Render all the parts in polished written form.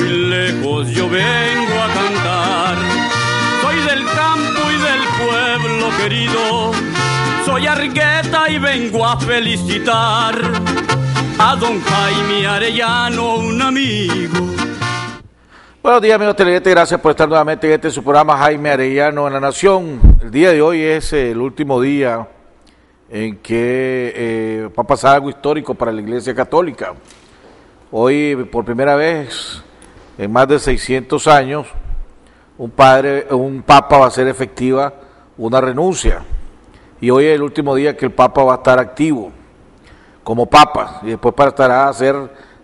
muy lejos yo vengo a cantar. Soy del campo y del pueblo querido, soy Argueta y vengo a felicitar a don Jaime Arellano, un amigo. Buenos días, amigos televidentes, gracias por estar nuevamente en su programa Jaime Arellano en la Nación. El día de hoy es el último día en que va a pasar algo histórico para la Iglesia Católica. Hoy, por primera vez en más de 600 años, un papa va a hacer efectiva una renuncia. Y hoy es el último día que el papa va a estar activo como papa, y después pasará a ser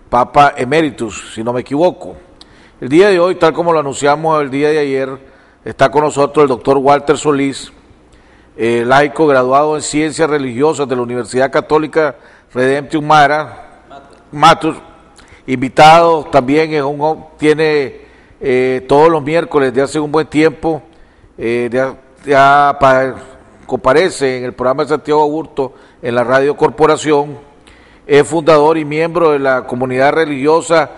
papa emeritus, si no me equivoco. El día de hoy, tal como lo anunciamos el día de ayer, está con nosotros el doctor Walter Solís, laico graduado en Ciencias Religiosas de la Universidad Católica Redemption Mater, invitado también, tiene todos los miércoles de hace un buen tiempo, comparece en el programa de Santiago Aburto en la Radio Corporación, es fundador y miembro de la comunidad religiosa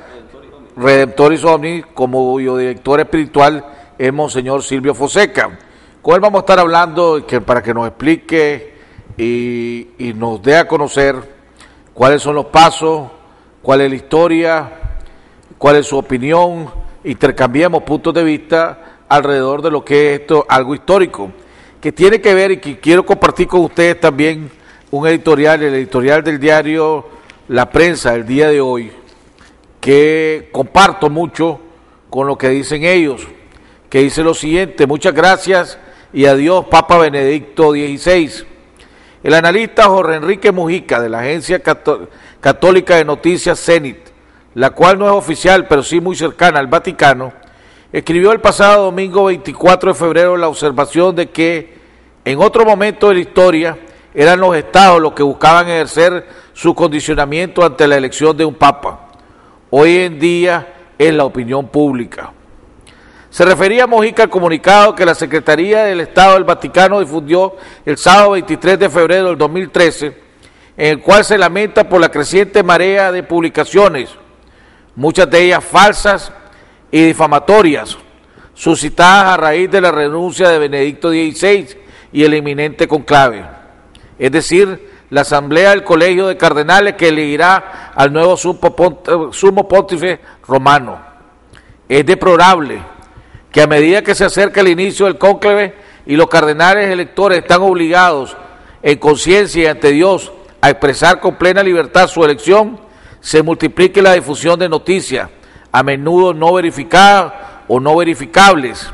Redemptoris Omni, como cuyo director espiritual es Monseñor Silvio Fonseca. Con él vamos a estar hablando para que nos explique y nos dé a conocer cuáles son los pasos, cuál es la historia, cuál es su opinión, intercambiemos puntos de vista alrededor de lo que es esto, algo histórico, que tiene que ver y que quiero compartir con ustedes también un editorial, el editorial del diario La Prensa el día de hoy, que comparto mucho con lo que dicen ellos, que dice lo siguiente: muchas gracias y adiós Papa Benedicto XVI. El analista Jorge Enrique Mujica de la agencia católica de noticias Zenit, la cual no es oficial pero sí muy cercana al Vaticano, escribió el pasado domingo 24 de febrero la observación de que en otro momento de la historia eran los estados los que buscaban ejercer su condicionamiento ante la elección de un papa. Hoy en día es la opinión pública. Se refería a Mujica al comunicado que la Secretaría del Estado del Vaticano difundió el sábado 23 de febrero del 2013, en el cual se lamenta por la creciente marea de publicaciones, muchas de ellas falsas y difamatorias, suscitadas a raíz de la renuncia de Benedicto XVI y el inminente conclave, es decir, la asamblea del Colegio de Cardenales que elegirá al nuevo sumo pontífice romano. Es deplorable que a medida que se acerca el inicio del cónclave y los cardenales electores están obligados en conciencia y ante Dios a expresar con plena libertad su elección, se multiplique la difusión de noticias, a menudo no verificadas o no verificables,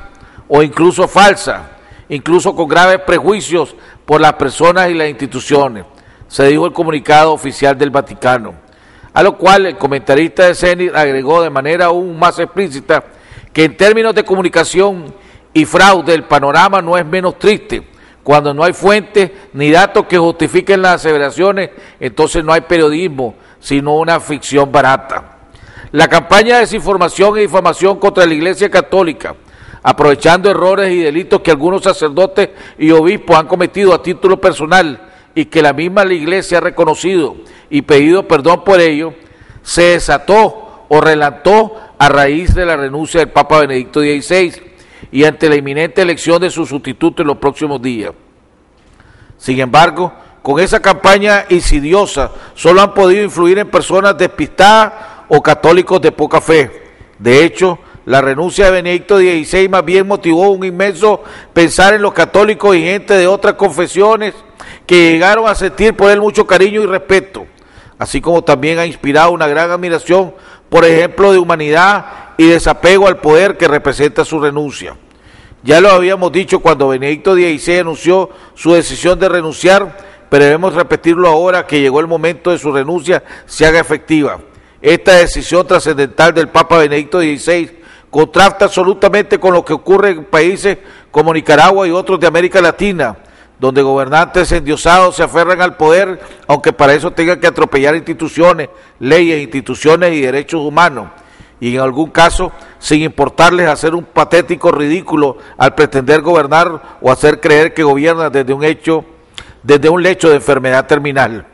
o incluso falsas, incluso con graves prejuicios por las personas y las instituciones, se dijo el comunicado oficial del Vaticano, a lo cual el comentarista de Zenit agregó de manera aún más explícita que en términos de comunicación y fraude el panorama no es menos triste. Cuando no hay fuentes ni datos que justifiquen las aseveraciones, entonces no hay periodismo, sino una ficción barata. La campaña de desinformación y difamación contra la Iglesia Católica, aprovechando errores y delitos que algunos sacerdotes y obispos han cometido a título personal y que la misma la Iglesia ha reconocido y pedido perdón por ello, se desató o relató a raíz de la renuncia del Papa Benedicto XVI y ante la inminente elección de su sustituto en los próximos días. Sin embargo, con esa campaña insidiosa solo han podido influir en personas despistadas o católicos de poca fe. De hecho, la renuncia de Benedicto XVI más bien motivó un inmenso pensar en los católicos y gente de otras confesiones que llegaron a sentir por él mucho cariño y respeto, así como también ha inspirado una gran admiración por ejemplo de humanidad y desapego al poder que representa su renuncia. Ya lo habíamos dicho cuando Benedicto XVI anunció su decisión de renunciar, pero debemos repetirlo ahora que llegó el momento de su renuncia se haga efectiva. Esta decisión trascendental del Papa Benedicto XVI contrasta absolutamente con lo que ocurre en países como Nicaragua y otros de América Latina, donde gobernantes endiosados se aferran al poder, aunque para eso tengan que atropellar instituciones, leyes, instituciones y derechos humanos, y en algún caso, sin importarles hacer un patético ridículo al pretender gobernar o hacer creer que gobiernan desde un lecho de enfermedad terminal.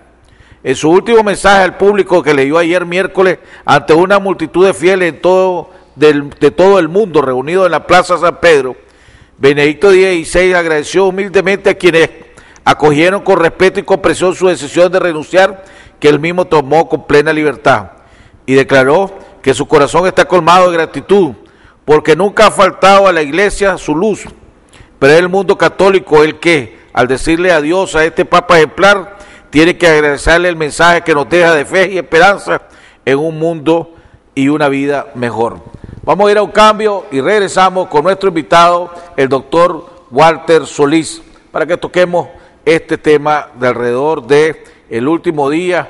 En su último mensaje al público que leyó ayer miércoles ante una multitud de fieles en todo de todo el mundo reunido en la Plaza San Pedro, Benedicto XVI agradeció humildemente a quienes acogieron con respeto y comprensión su decisión de renunciar, que él mismo tomó con plena libertad, y declaró que su corazón está colmado de gratitud, porque nunca ha faltado a la Iglesia su luz, pero es el mundo católico el que, al decirle adiós a este Papa ejemplar, tiene que agradecerle el mensaje que nos deja de fe y esperanza en un mundo y una vida mejor. Vamos a ir a un cambio y regresamos con nuestro invitado, el doctor Walter Solís, para que toquemos este tema de alrededor de el último día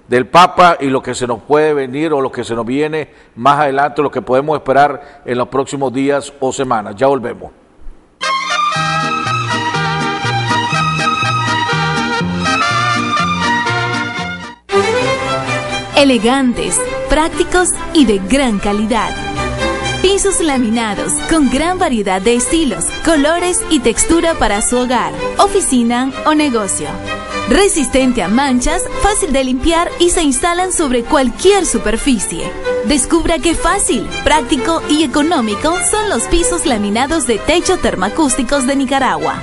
del Papa y lo que se nos puede venir o lo que se nos viene más adelante, lo que podemos esperar en los próximos días o semanas. Ya volvemos. Elegantes, prácticos y de gran calidad. Pisos laminados con gran variedad de estilos, colores y textura para su hogar, oficina o negocio. Resistente a manchas, fácil de limpiar y se instalan sobre cualquier superficie. Descubra qué fácil, práctico y económico son los pisos laminados de techo termoacústicos de Nicaragua.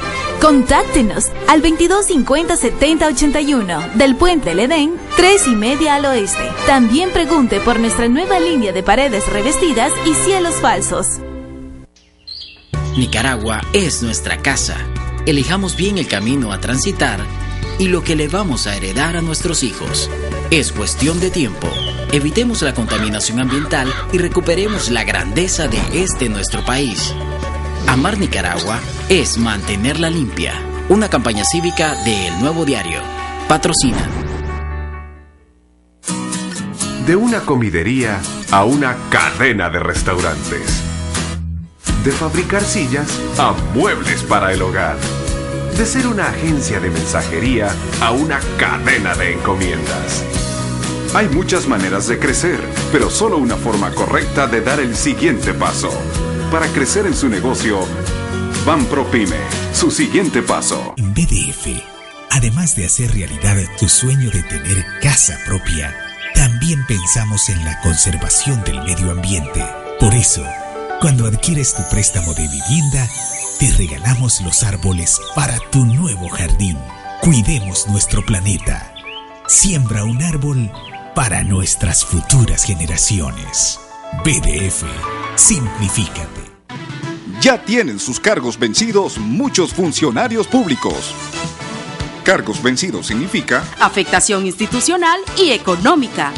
Contáctenos al 2250-7081 del Puente El Edén, 3:30 al oeste. También pregunte por nuestra nueva línea de paredes revestidas y cielos falsos. Nicaragua es nuestra casa. Elijamos bien el camino a transitar y lo que le vamos a heredar a nuestros hijos. Es cuestión de tiempo. Evitemos la contaminación ambiental y recuperemos la grandeza de nuestro país. Amar Nicaragua es mantenerla limpia. Una campaña cívica de El Nuevo Diario. Patrocina. De una comidería a una cadena de restaurantes. De fabricar sillas a muebles para el hogar. De ser una agencia de mensajería a una cadena de encomiendas. Hay muchas maneras de crecer, pero solo una forma correcta de dar el siguiente paso. Para crecer en su negocio, Banpropyme, su siguiente paso. En BDF, además de hacer realidad tu sueño de tener casa propia, también pensamos en la conservación del medio ambiente. Por eso, cuando adquieres tu préstamo de vivienda, te regalamos los árboles para tu nuevo jardín. Cuidemos nuestro planeta. Siembra un árbol para nuestras futuras generaciones. BDF, simplifícate. Ya tienen sus cargos vencidos muchos funcionarios públicos. Cargos vencidos significa afectación institucional y económica.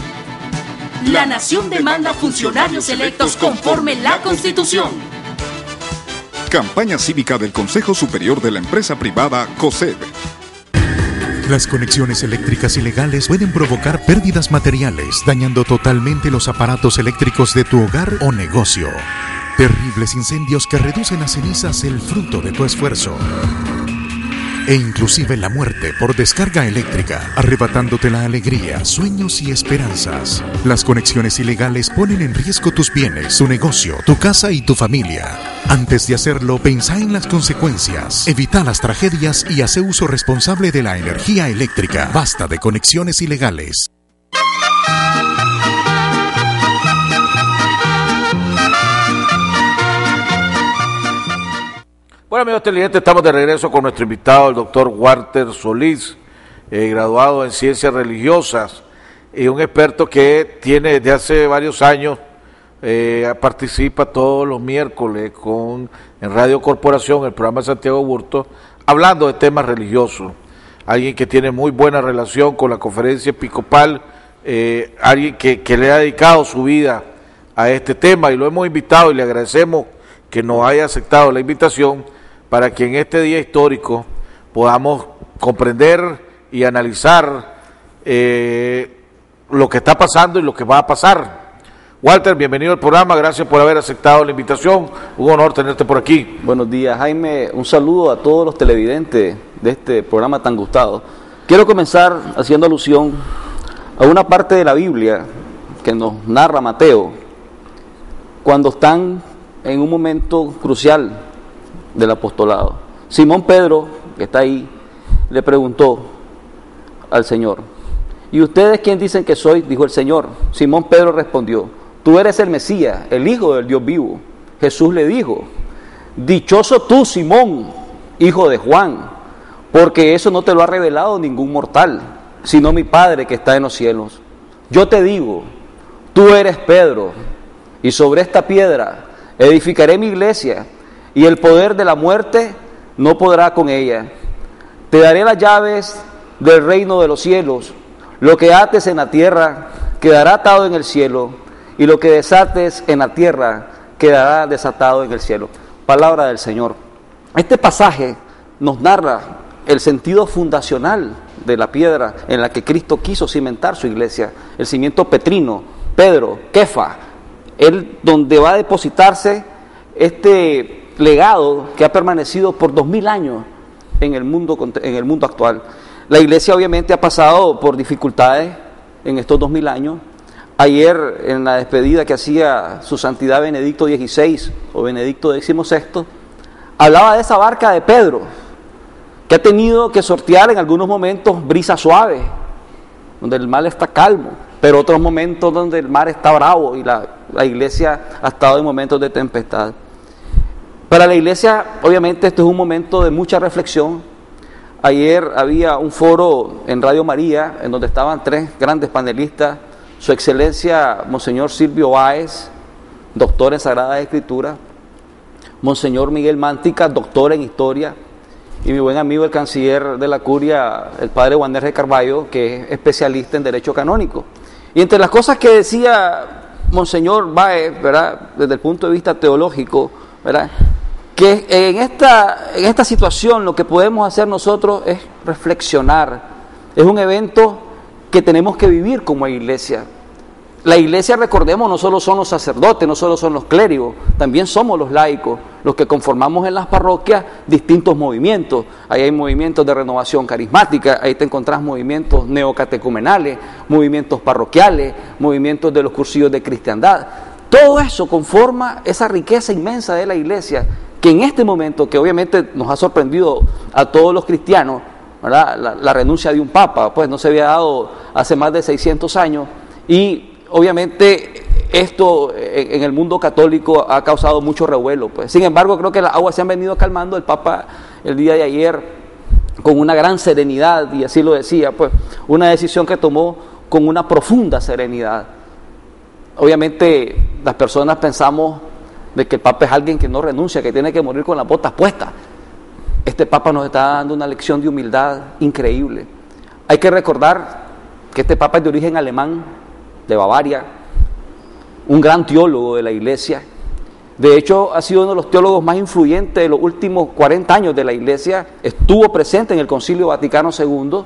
La nación demanda funcionarios electos conforme la Constitución. Campaña cívica del Consejo Superior de la Empresa Privada, COSEB. Las conexiones eléctricas ilegales pueden provocar pérdidas materiales, dañando totalmente los aparatos eléctricos de tu hogar o negocio. Terribles incendios que reducen a cenizas el fruto de tu esfuerzo. E inclusive la muerte por descarga eléctrica, arrebatándote la alegría, sueños y esperanzas. Las conexiones ilegales ponen en riesgo tus bienes, tu negocio, tu casa y tu familia. Antes de hacerlo, pensá en las consecuencias. Evita las tragedias y hace uso responsable de la energía eléctrica. Basta de conexiones ilegales. Bueno, amigos televidentes, estamos de regreso con nuestro invitado, el doctor Walter Solís, graduado en Ciencias Religiosas y un experto que tiene desde hace varios años, participa todos los miércoles en Radio Corporación, el programa de Santiago Burto, hablando de temas religiosos. Alguien que tiene muy buena relación con la conferencia episcopal, alguien que le ha dedicado su vida a este tema y lo hemos invitado y le agradecemos que nos haya aceptado la invitación para que en este día histórico podamos comprender y analizar lo que está pasando y lo que va a pasar. Walter, bienvenido al programa, gracias por haber aceptado la invitación, un honor tenerte por aquí. Buenos días, Jaime, un saludo a todos los televidentes de este programa tan gustado. Quiero comenzar haciendo alusión a una parte de la Biblia que nos narra Mateo, cuando están en un momento crucial del apostolado. Simón Pedro, que está ahí, le preguntó al Señor: ¿y ustedes quién dicen que soy? Dijo el Señor. Simón Pedro respondió: tú eres el Mesías, el Hijo del Dios vivo. Jesús le dijo, dichoso tú, Simón, hijo de Juan, porque eso no te lo ha revelado ningún mortal, sino mi Padre que está en los cielos. Yo te digo, tú eres Pedro, y sobre esta piedra edificaré mi iglesia, y el poder de la muerte no podrá con ella. Te daré las llaves del reino de los cielos. Lo que ates en la tierra quedará atado en el cielo, y lo que desates en la tierra quedará desatado en el cielo. Palabra del Señor. Este pasaje nos narra el sentido fundacional de la piedra en la que Cristo quiso cimentar su iglesia, el cimiento petrino, Pedro, Kefa, donde va a depositarse este legado que ha permanecido por 2000 años en el mundo actual. La iglesia obviamente ha pasado por dificultades en estos 2000 años. Ayer, en la despedida que hacía su santidad Benedicto XVI o Benedicto XVI, hablaba de esa barca de Pedro, que ha tenido que sortear en algunos momentos brisas suaves, donde el mar está calmo, pero otros momentos donde el mar está bravo y la iglesia ha estado en momentos de tempestad. Para la iglesia, obviamente, esto es un momento de mucha reflexión. Ayer había un foro en Radio María, en donde estaban 3 grandes panelistas: Su Excelencia Monseñor Silvio Báez, doctor en Sagradas Escrituras; Monseñor Miguel Mántica, doctor en Historia; y mi buen amigo el canciller de la Curia, el padre Juan R. Carballo, que es especialista en Derecho Canónico. Y entre las cosas que decía Monseñor Báez, ¿verdad?, desde el punto de vista teológico, ¿verdad?, que en esta situación lo que podemos hacer nosotros es reflexionar. Es un evento que tenemos que vivir como iglesia. La iglesia, recordemos, no solo son los sacerdotes, no solo son los clérigos, también somos los laicos, los que conformamos en las parroquias distintos movimientos. Ahí hay movimientos de renovación carismática, ahí te encontrás movimientos neocatecumenales, movimientos parroquiales, movimientos de los cursillos de cristiandad. Todo eso conforma esa riqueza inmensa de la iglesia, que en este momento, que obviamente nos ha sorprendido a todos los cristianos, ¿verdad?, la renuncia de un papa, pues no se había dado hace más de 600 años, y obviamente esto en el mundo católico ha causado mucho revuelo, pues. Sin embargo, creo que las aguas se han venido calmando. El Papa el día de ayer, con una gran serenidad, y así lo decía, pues una decisión que tomó con una profunda serenidad. Obviamente las personas pensamos de que el Papa es alguien que no renuncia, que tiene que morir con las botas puestas. Este Papa nos está dando una lección de humildad increíble. Hay que recordar que este Papa es de origen alemán, de Bavaria, un gran teólogo de la iglesia. De hecho, ha sido uno de los teólogos más influyentes de los últimos 40 años de la iglesia. Estuvo presente en el Concilio Vaticano II,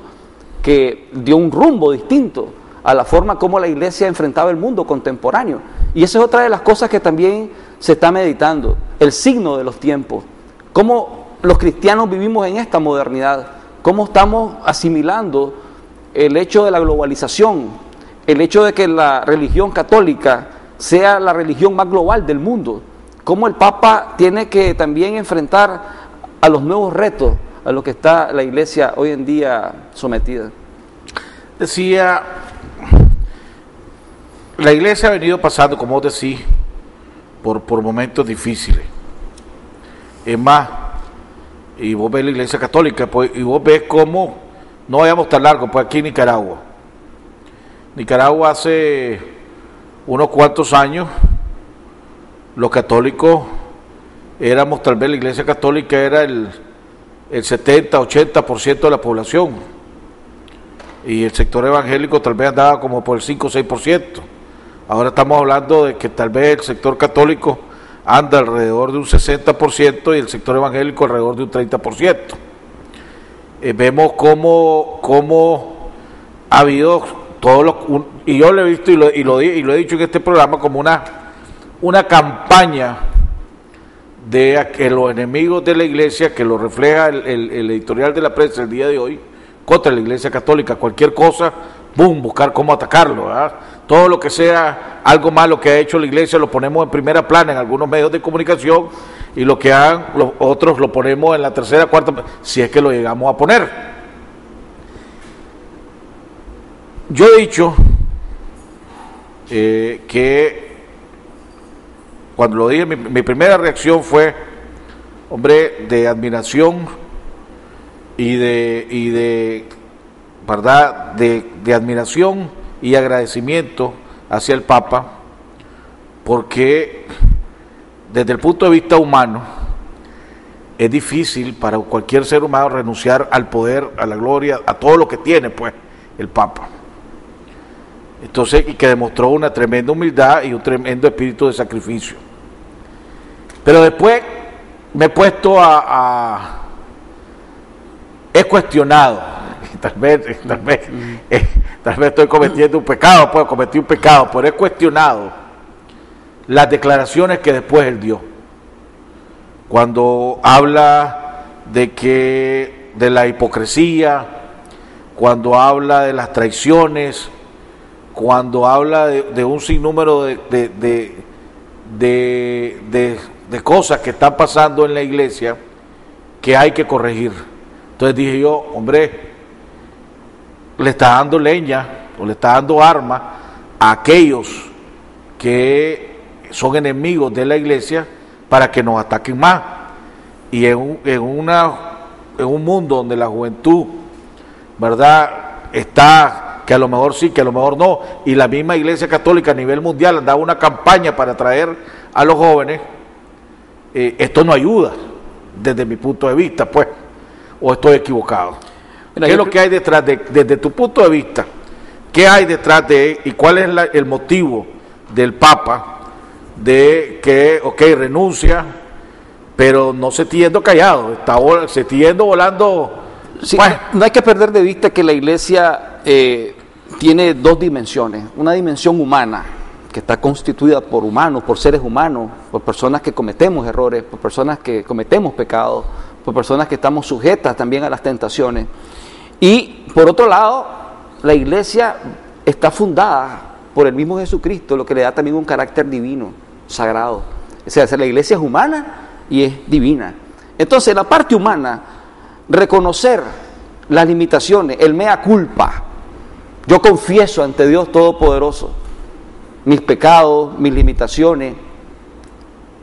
que dio un rumbo distinto a la forma como la iglesia enfrentaba el mundo contemporáneo. Y esa es otra de las cosas que también se está meditando, el signo de los tiempos. Cómo los cristianos vivimos en esta modernidad, cómo estamos asimilando el hecho de la globalización, el hecho de que la religión católica sea la religión más global del mundo, cómo el Papa tiene que también enfrentar a los nuevos retos a los que está la iglesia hoy en día sometida. Decía, la iglesia ha venido pasando, como vos decís, por momentos difíciles. Es más, y vos ves la iglesia católica, pues, y vos ves cómo, no vayamos tan largo, pues aquí en Nicaragua hace unos cuantos años, los católicos éramos, tal vez la iglesia católica era el 70-80% de la población, y el sector evangélico tal vez andaba como por el 5 o 6%. Ahora estamos hablando de que tal vez el sector católico anda alrededor de un 60% y el sector evangélico alrededor de un 30%. Vemos cómo ha habido y yo lo he visto y lo he dicho en este programa como una campaña de que los enemigos de la iglesia, que lo refleja el editorial de la prensa el día de hoy, contra la iglesia católica, cualquier cosa, boom, buscar cómo atacarlo, ¿verdad? Todo lo que sea algo malo que ha hecho la iglesia lo ponemos en primera plana en algunos medios de comunicación, y lo que hagan los otros lo ponemos en la tercera, cuarta, si es que lo llegamos a poner. Yo he dicho que cuando lo dije, mi primera reacción fue, hombre, de admiración y de verdad, de admiración y agradecimiento hacia el Papa, porque desde el punto de vista humano es difícil para cualquier ser humano renunciar al poder, a la gloria, a todo lo que tiene pues el Papa. Entonces, y que demostró una tremenda humildad y un tremendo espíritu de sacrificio. Pero después me he puesto he cuestionado, tal vez estoy cometiendo un pecado, pues cometí un pecado, pero he cuestionado las declaraciones que después él dio. Cuando habla de la hipocresía, cuando habla de las traiciones, cuando habla de un sinnúmero de cosas que están pasando en la iglesia que hay que corregir. Entonces dije yo, hombre, le está dando leña o le está dando arma a aquellos que son enemigos de la iglesia para que nos ataquen más. Y en un mundo donde la juventud, ¿verdad?, está, que a lo mejor sí, que a lo mejor no, y la misma Iglesia Católica a nivel mundial han dado una campaña para atraer a los jóvenes, esto no ayuda desde mi punto de vista, pues, o estoy equivocado. Mira, ¿qué es lo que hay detrás desde tu punto de vista? ¿Qué hay detrás de y cuál es el motivo del Papa de que, renuncia, pero no se está yendo callado, se está yendo volando? Sí, bueno. No hay que perder de vista que la iglesia tiene dos dimensiones. Una dimensión humana, que está constituida por humanos, por seres humanos, por personas que cometemos errores, por personas que cometemos pecados, por personas que estamos sujetas también a las tentaciones. Y por otro lado, la iglesia está fundada por el mismo Jesucristo, lo que le da también un carácter divino, sagrado. O sea, la iglesia es humana y es divina. Entonces, la parte humana, reconocer las limitaciones, el mea culpa. Yo confieso ante Dios Todopoderoso mis pecados, mis limitaciones.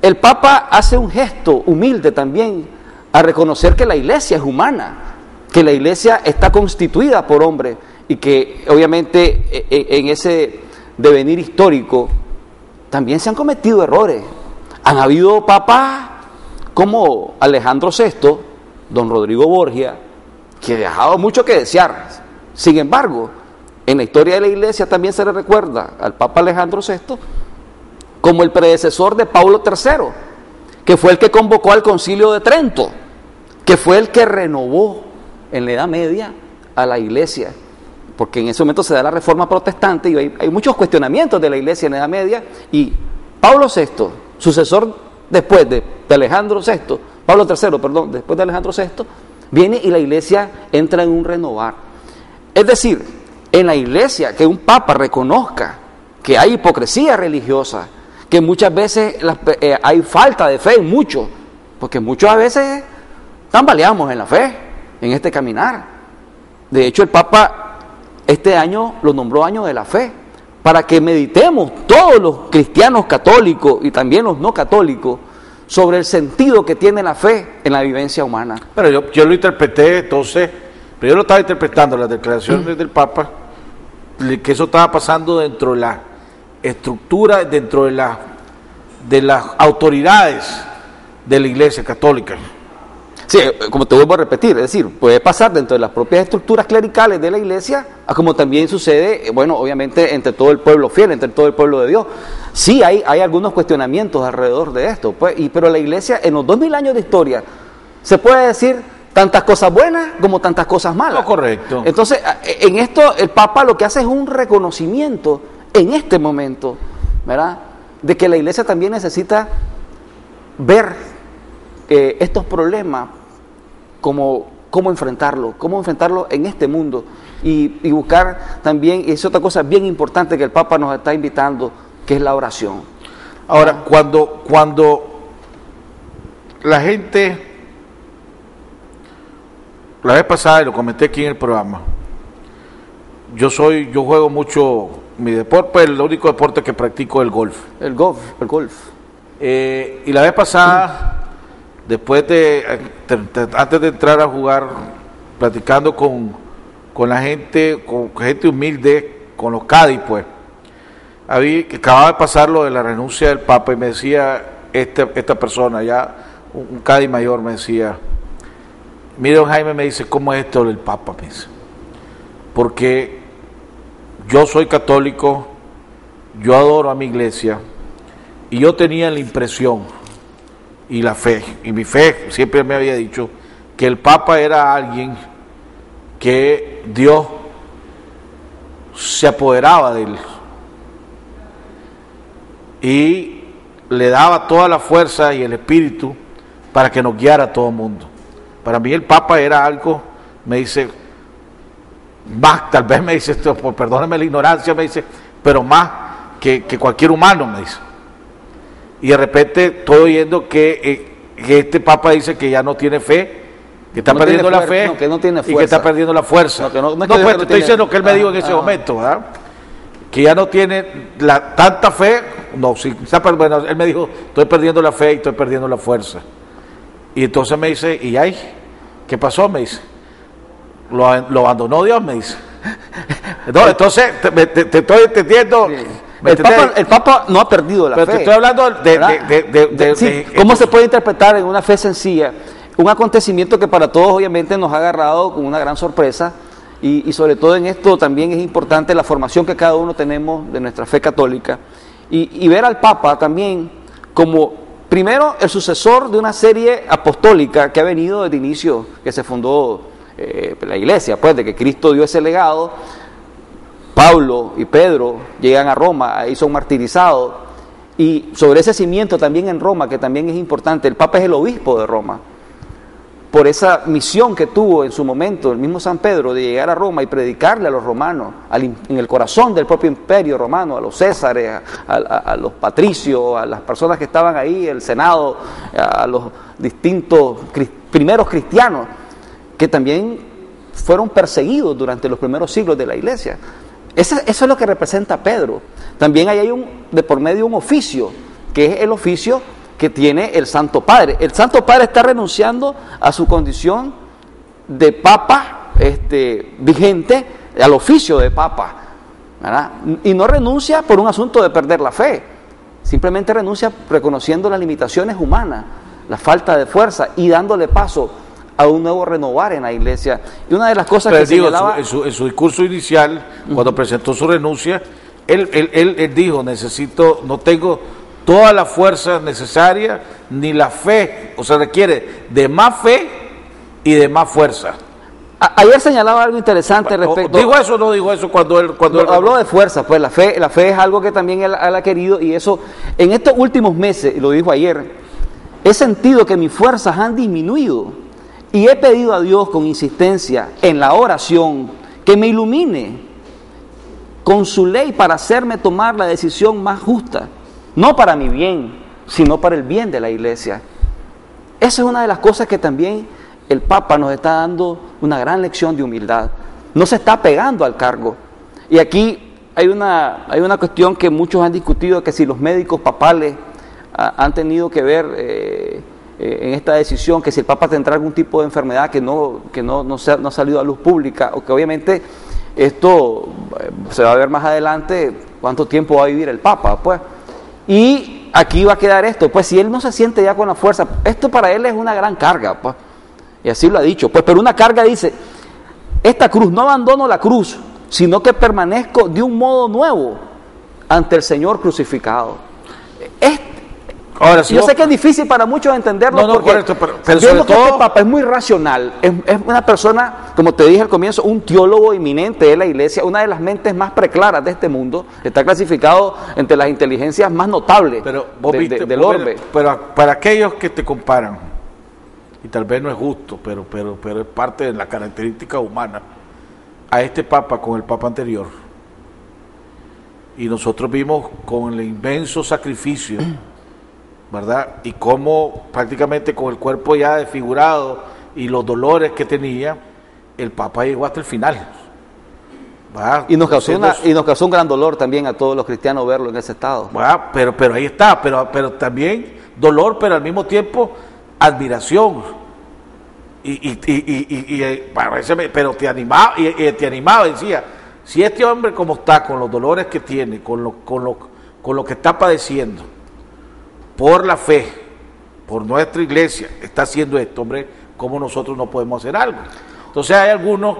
El Papa hace un gesto humilde también a reconocer que la iglesia es humana, que la iglesia está constituida por hombres y que obviamente en ese devenir histórico también se han cometido errores. Han habido papas como Alejandro VI, don Rodrigo Borgia, que ha dejado mucho que desear. Sin embargo, en la historia de la iglesia también se le recuerda al Papa Alejandro VI como el predecesor de Pablo III, que fue el que convocó al Concilio de Trento, que fue el que renovó en la Edad Media a la iglesia, porque en ese momento se da la Reforma Protestante y hay muchos cuestionamientos de la iglesia en la Edad Media, y Pablo VI, sucesor después de Alejandro VI, Pablo III, perdón, después de Alejandro VI, viene y la iglesia entra en un renovar. Es decir, en la iglesia que un papa reconozca que hay hipocresía religiosa, que muchas veces hay falta de fe en muchos, porque muchos a veces tambaleamos en la fe, en este caminar. De hecho, el Papa este año lo nombró Año de la Fe, para que meditemos todos los cristianos católicos y también los no católicos sobre el sentido que tiene la fe en la vivencia humana. Pero yo lo interpreté entonces, pero yo lo estaba interpretando, las declaraciones del Papa, que eso estaba pasando dentro de la estructura, dentro de las autoridades de la Iglesia Católica. Sí, como te vuelvo a repetir, es decir, puede pasar dentro de las propias estructuras clericales de la iglesia, a como también sucede, bueno, obviamente entre todo el pueblo fiel, entre todo el pueblo de Dios. Sí, hay algunos cuestionamientos alrededor de esto, pues, pero la iglesia en los 2000 años de historia se puede decir tantas cosas buenas como tantas cosas malas. No, correcto. Entonces, en esto el Papa lo que hace es un reconocimiento en este momento, ¿verdad?, de que la iglesia también necesita ver estos problemas, cómo enfrentarlo en este mundo y buscar también, y es otra cosa bien importante que el Papa nos está invitando, que es la oración. Ahora, cuando la gente, la vez pasada, y lo comenté aquí en el programa, yo juego mucho, mi deporte, el único deporte que practico es el golf. El golf. Y la vez pasada, después antes de entrar a jugar, platicando con la gente, con gente humilde, con los Cádiz, pues, que acababa de pasar lo de la renuncia del Papa, y me decía esta persona, ya un Cádiz mayor, me decía, mire, don Jaime, me dice, ¿cómo es esto del Papa? Me dice, porque yo soy católico, yo adoro a mi iglesia, y yo tenía la impresión y la fe, y mi fe siempre me había dicho que el Papa era alguien que Dios se apoderaba de él y le daba toda la fuerza y el espíritu para que nos guiara a todo el mundo. Para mí el Papa era algo, me dice, más, tal vez me dice esto, perdóneme la ignorancia, me dice, pero más que cualquier humano, me dice. Y de repente estoy oyendo que este Papa dice que ya no tiene fe, que está perdiendo la fe, no, que no tiene fuerza, y que está perdiendo la fuerza. No, pues te estoy diciendo que él me dijo en ese momento, ¿verdad? Que ya no tiene tanta fe, no, sí, bueno, él me dijo, estoy perdiendo la fe y estoy perdiendo la fuerza. Y entonces me dice, ¿y ay? ¿Qué pasó? Me dice, lo abandonó Dios, me dice. No, entonces, te estoy entendiendo. Sí. El Papa no ha perdido la fe. Pero te estoy hablando de ¿cómo se puede interpretar en una fe sencilla un acontecimiento que para todos obviamente nos ha agarrado con una gran sorpresa? Y sobre todo en esto también es importante la formación que cada uno tenemos de nuestra fe católica y ver al Papa también como, primero, el sucesor de una serie apostólica que ha venido desde el inicio que se fundó la iglesia, pues de que Cristo dio ese legado. Pablo y Pedro llegan a Roma, ahí son martirizados, y sobre ese cimiento también en Roma, que también es importante, el Papa es el obispo de Roma, por esa misión que tuvo en su momento el mismo San Pedro de llegar a Roma y predicarle a los romanos, en el corazón del propio imperio romano, a los césares, a los patricios, a las personas que estaban ahí, el Senado, a los distintos primeros cristianos, que también fueron perseguidos durante los primeros siglos de la iglesia. Eso es lo que representa Pedro. También ahí hay de por medio un oficio, que es el oficio que tiene el Santo Padre. El Santo Padre está renunciando a su condición de Papa vigente, al oficio de Papa, ¿verdad? Y no renuncia por un asunto de perder la fe, simplemente renuncia reconociendo las limitaciones humanas, la falta de fuerza y dándole paso a un nuevo renovar en la iglesia. Y una de las cosas que señalaba en su discurso inicial, cuando presentó su renuncia, él dijo, no tengo toda la fuerza necesaria, ni la fe, o sea, requiere de más fe y de más fuerza. Ayer señalaba algo interesante respecto... ¿Digo eso o no digo eso cuando él habló de fuerza? Pues la fe es algo que también él ha querido, y eso, en estos últimos meses, lo dijo ayer, he sentido que mis fuerzas han disminuido, y he pedido a Dios con insistencia en la oración que me ilumine con su ley para hacerme tomar la decisión más justa, no para mi bien, sino para el bien de la iglesia. Esa es una de las cosas que también el Papa nos está dando una gran lección de humildad. No se está pegando al cargo. Y aquí hay una cuestión que muchos han discutido, que si los médicos papales han tenido que ver en esta decisión, que si el Papa tendrá algún tipo de enfermedad que no ha salido a luz pública, o que obviamente esto se va a ver más adelante cuánto tiempo va a vivir el Papa, pues. Y aquí va a quedar esto, pues si él no se siente ya con la fuerza, esto para él es una gran carga, pues, y así lo ha dicho, pues, pero una carga dice, esta cruz, no abandono la cruz, sino que permanezco de un modo nuevo ante el Señor crucificado. Ahora, yo sé que es difícil para muchos entenderlo, porque correcto, pero vemos que este Papa es muy racional, es una persona, como te dije al comienzo, un teólogo eminente de la iglesia, una de las mentes más preclaras de este mundo, está clasificado entre las inteligencias más notables del orbe. Pero para aquellos que te comparan, y tal vez no es justo, pero es parte de la característica humana, a este Papa con el Papa anterior, y nosotros vimos con el inmenso sacrificio, ¿verdad? Y cómo prácticamente con el cuerpo ya desfigurado y los dolores que tenía, el Papa llegó hasta el final, Y nos causó un gran dolor también a todos los cristianos verlo en ese estado. Pero ahí está, pero también dolor, pero al mismo tiempo admiración. Pero te animaba, decía, si este hombre como está, con los dolores que tiene, con lo que está padeciendo, por la fe, por nuestra iglesia, está haciendo esto, hombre, ¿cómo nosotros no podemos hacer algo? Entonces hay algunos,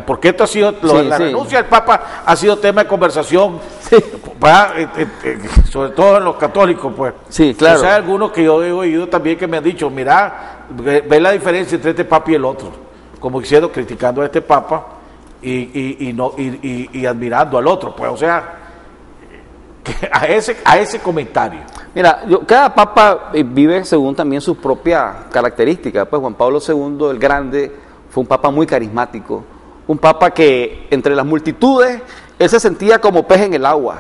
porque esto ha sido, la renuncia del Papa ha sido tema de conversación, sobre todo en los católicos, pues. Sí, claro. Entonces hay algunos que yo he oído también que me han dicho, mira, ve la diferencia entre este Papa y el otro, como diciendo, criticando a este Papa y admirando al otro, pues, o sea, a ese comentario. Mira, cada Papa vive según también sus propias características, pues Juan Pablo II, el Grande, fue un Papa muy carismático, un Papa que entre las multitudes, él se sentía como pez en el agua,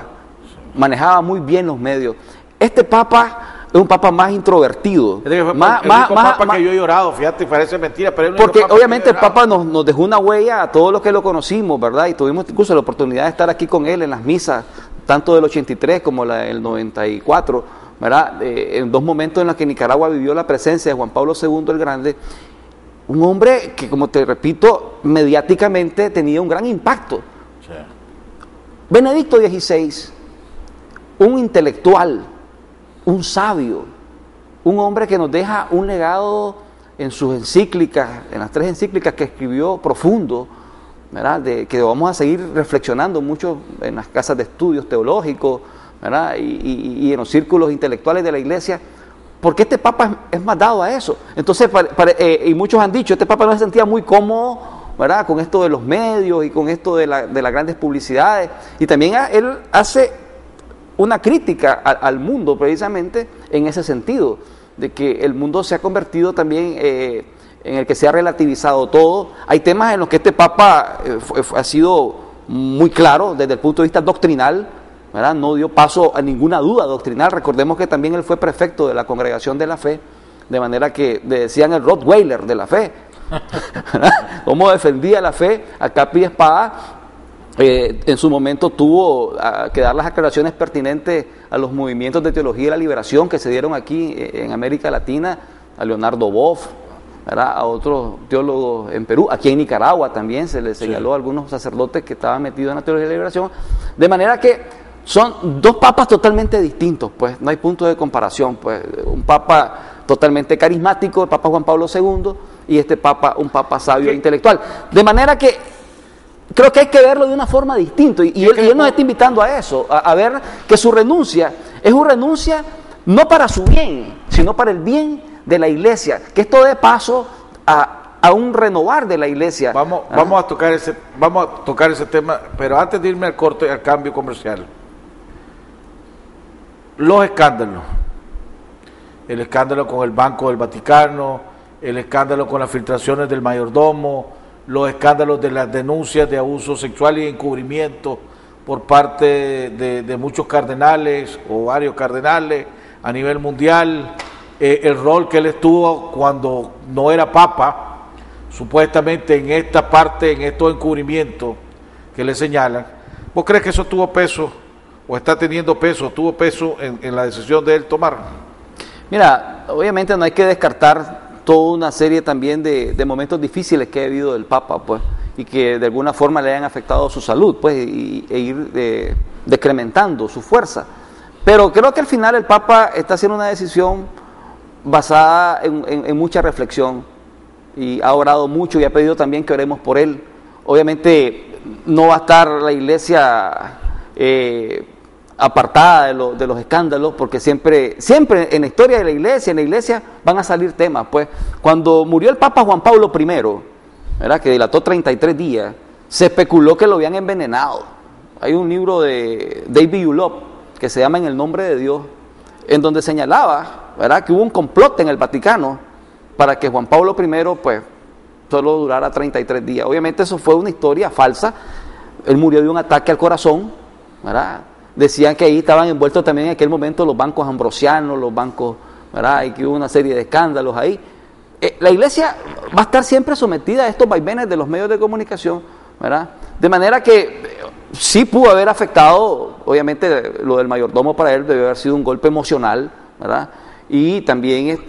manejaba muy bien los medios. Este Papa es un Papa más introvertido. El único Papa que yo he llorado, fíjate, parece mentira, pero porque obviamente el Papa nos dejó una huella a todos los que lo conocimos, ¿verdad? Y tuvimos incluso la oportunidad de estar aquí con él en las misas, tanto del 83 como del 94, ¿verdad? En dos momentos en los que Nicaragua vivió la presencia de Juan Pablo II el Grande, un hombre que, como te repito, mediáticamente tenía un gran impacto. Sí. Benedicto XVI, un intelectual, un sabio, un hombre que nos deja un legado en sus encíclicas, en las 3 encíclicas que escribió, profundo, ¿verdad? Que vamos a seguir reflexionando mucho en las casas de estudios teológicos, ¿verdad? Y en los círculos intelectuales de la Iglesia, porque este Papa es más dado a eso. Entonces, y muchos han dicho, este Papa no se sentía muy cómodo, ¿verdad? Con esto de los medios y con esto de las grandes publicidades, y también él hace una crítica al mundo precisamente en ese sentido, de que el mundo se ha convertido también en el que se ha relativizado todo. Hay temas en los que este Papa ha sido muy claro desde el punto de vista doctrinal, ¿verdad? No dio paso a ninguna duda doctrinal. Recordemos que también él fue prefecto de la Congregación de la Fe, de manera que le decían el Rottweiler de la fe, ¿verdad? Cómo defendía la fe a capa y espada. En su momento tuvo que dar las aclaraciones pertinentes a los movimientos de teología de la liberación que se dieron aquí en América Latina, a Leonardo Boff, ¿verdad? A otros teólogos en Perú, aquí en Nicaragua también se le señaló a algunos sacerdotes que estaban metidos en la teología de la liberación, de manera que son dos papas totalmente distintos, pues no hay punto de comparación, pues un papa totalmente carismático, el Papa Juan Pablo II, y este papa, un papa sabio e intelectual, de manera que creo que hay que verlo de una forma distinta, y él nos está invitando a eso, a ver que su renuncia es una renuncia no para su bien, sino para el bien de la Iglesia, que esto dé paso a un renovar de la Iglesia. Vamos a tocar ese tema, pero antes de irme al cambio comercial, los escándalos, el escándalo con el Banco del Vaticano, el escándalo con las filtraciones del mayordomo, los escándalos de las denuncias de abuso sexual y encubrimiento por parte de muchos cardenales o varios cardenales a nivel mundial, el rol que él estuvo cuando no era papa, supuestamente en esta parte, en estos encubrimientos que le señalan. ¿Vos crees que eso tuvo peso o está teniendo peso, tuvo peso en la decisión de él tomar? Mira, obviamente no hay que descartar toda una serie también de momentos difíciles que ha vivido el Papa, pues, y que de alguna forma le hayan afectado su salud, pues, e ir decrementando su fuerza. Pero creo que al final el Papa está haciendo una decisión basada en mucha reflexión, y ha orado mucho y ha pedido también que oremos por él. Obviamente no va a estar la Iglesia apartada de los escándalos, porque siempre en la historia de la Iglesia van a salir temas. Pues cuando murió el Papa Juan Pablo I, ¿verdad? Que dilató 33 días, se especuló que lo habían envenenado. Hay un libro de David Ulop que se llama En el nombre de Dios, en donde señalaba, ¿verdad?, que hubo un complot en el Vaticano para que Juan Pablo I pues solo durara 33 días. Obviamente eso fue una historia falsa. Él murió de un ataque al corazón, ¿verdad? Decían que ahí estaban envueltos también en aquel momento los bancos ambrosianos, los bancos, ¿verdad? Y que hubo una serie de escándalos ahí. La Iglesia va a estar siempre sometida a estos vaivenes de los medios de comunicación, ¿verdad? De manera que sí pudo haber afectado, obviamente lo del mayordomo para él debe haber sido un golpe emocional, ¿verdad? Y también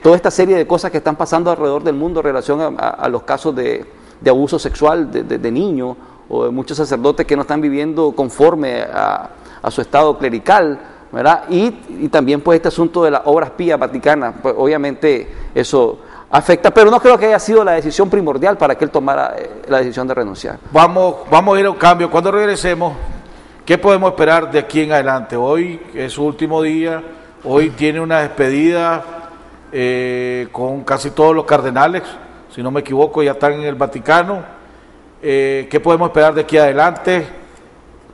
toda esta serie de cosas que están pasando alrededor del mundo en relación a los casos de abuso sexual de niños, o de muchos sacerdotes que no están viviendo conforme a su estado clerical, ¿verdad? Y también pues este asunto de las obras pías vaticanas, pues obviamente eso afecta, pero no creo que haya sido la decisión primordial para que él tomara la decisión de renunciar. Vamos a ir a un cambio. Cuando regresemos, ¿qué podemos esperar de aquí en adelante? Hoy es su último día, hoy tiene una despedida con casi todos los cardenales, si no me equivoco, ya están en el Vaticano. ¿Qué podemos esperar de aquí adelante?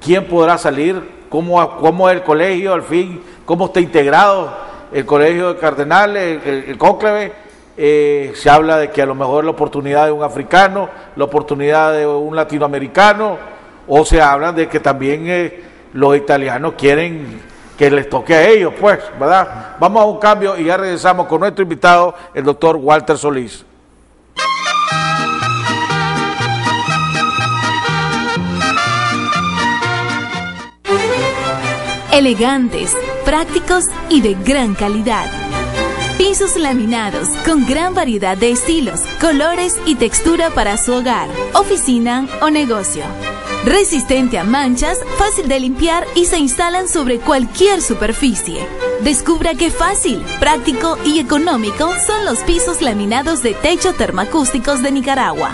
¿Quién podrá salir? ¿Cómo es el colegio al fin? ¿Cómo está integrado el colegio de cardenales, el cónclave? Se habla de que a lo mejor la oportunidad de un africano, la oportunidad de un latinoamericano, o se habla de que también los italianos quieren que les toque a ellos, pues, ¿verdad? Vamos a un cambio y ya regresamos con nuestro invitado, el doctor Walter Solís. Elegantes, prácticos y de gran calidad. Pisos laminados con gran variedad de estilos, colores y textura para su hogar, oficina o negocio. Resistente a manchas, fácil de limpiar y se instalan sobre cualquier superficie. Descubra qué fácil, práctico y económico son los pisos laminados de techo termoacústicos de Nicaragua.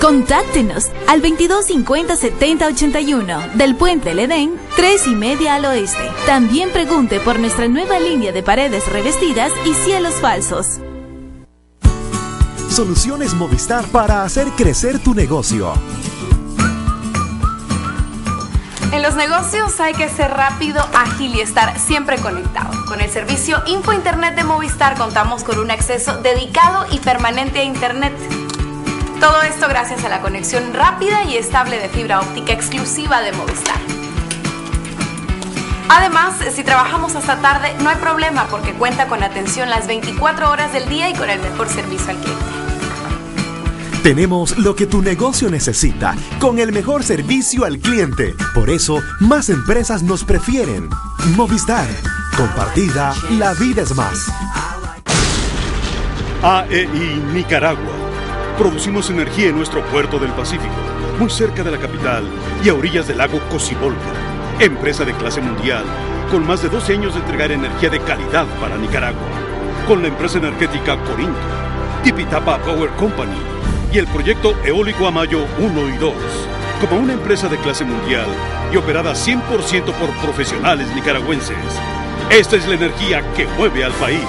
Contáctenos al 2250-7081 del Puente El Edén, 3:30 al oeste. También pregunte por nuestra nueva línea de paredes revestidas y cielos falsos. Soluciones Movistar para hacer crecer tu negocio. En los negocios hay que ser rápido, ágil y estar siempre conectado. Con el servicio Info Internet de Movistar contamos con un acceso dedicado y permanente a Internet. Todo esto gracias a la conexión rápida y estable de fibra óptica exclusiva de Movistar. Además, si trabajamos hasta tarde, no hay problema porque cuenta con atención las 24 horas del día y con el mejor servicio al cliente. Tenemos lo que tu negocio necesita, con el mejor servicio al cliente. Por eso, más empresas nos prefieren. Movistar. Compartida, la vida es más. AEI Nicaragua. Producimos energía en nuestro puerto del Pacífico, muy cerca de la capital y a orillas del lago Cocibolca. Empresa de clase mundial, con más de 12 años de entregar energía de calidad para Nicaragua. Con la empresa energética Corinto, Tipitapa Power Company y el proyecto eólico Amayo 1 y 2. Como una empresa de clase mundial y operada 100% por profesionales nicaragüenses. Esta es la energía que mueve al país.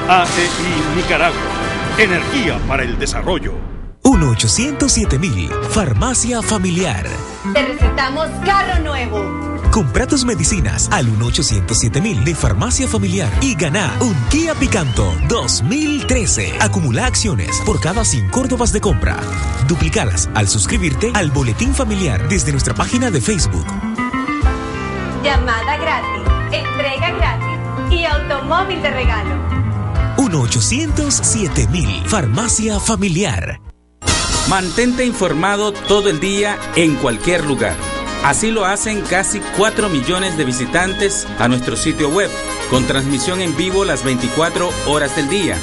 AEI Nicaragua. Energía para el desarrollo. 1-800-7000, Farmacia Familiar. Te recetamos carro nuevo. Compra tus medicinas al 1-800-7000 de Farmacia Familiar y gana un Kia Picanto 2013. Acumula acciones por cada 100 córdobas de compra. Duplícalas al suscribirte al Boletín Familiar desde nuestra página de Facebook. Llamada gratis, entrega gratis y automóvil de regalo. 1-800-7000, Farmacia Familiar. Mantente informado todo el día en cualquier lugar. Así lo hacen casi 4 millones de visitantes a nuestro sitio web, con transmisión en vivo las 24 horas del día,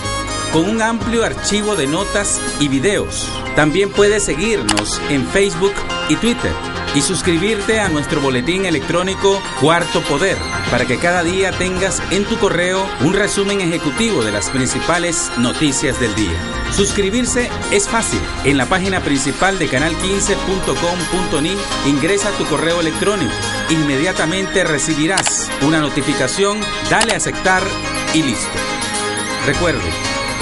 con un amplio archivo de notas y videos. También puedes seguirnos en Facebook y Twitter y suscribirte a nuestro boletín electrónico Cuarto Poder para que cada día tengas en tu correo un resumen ejecutivo de las principales noticias del día. Suscribirse es fácil. En la página principal de canal15.com.ni ingresa tu correo electrónico. Inmediatamente recibirás una notificación, dale a aceptar y listo. Recuerde,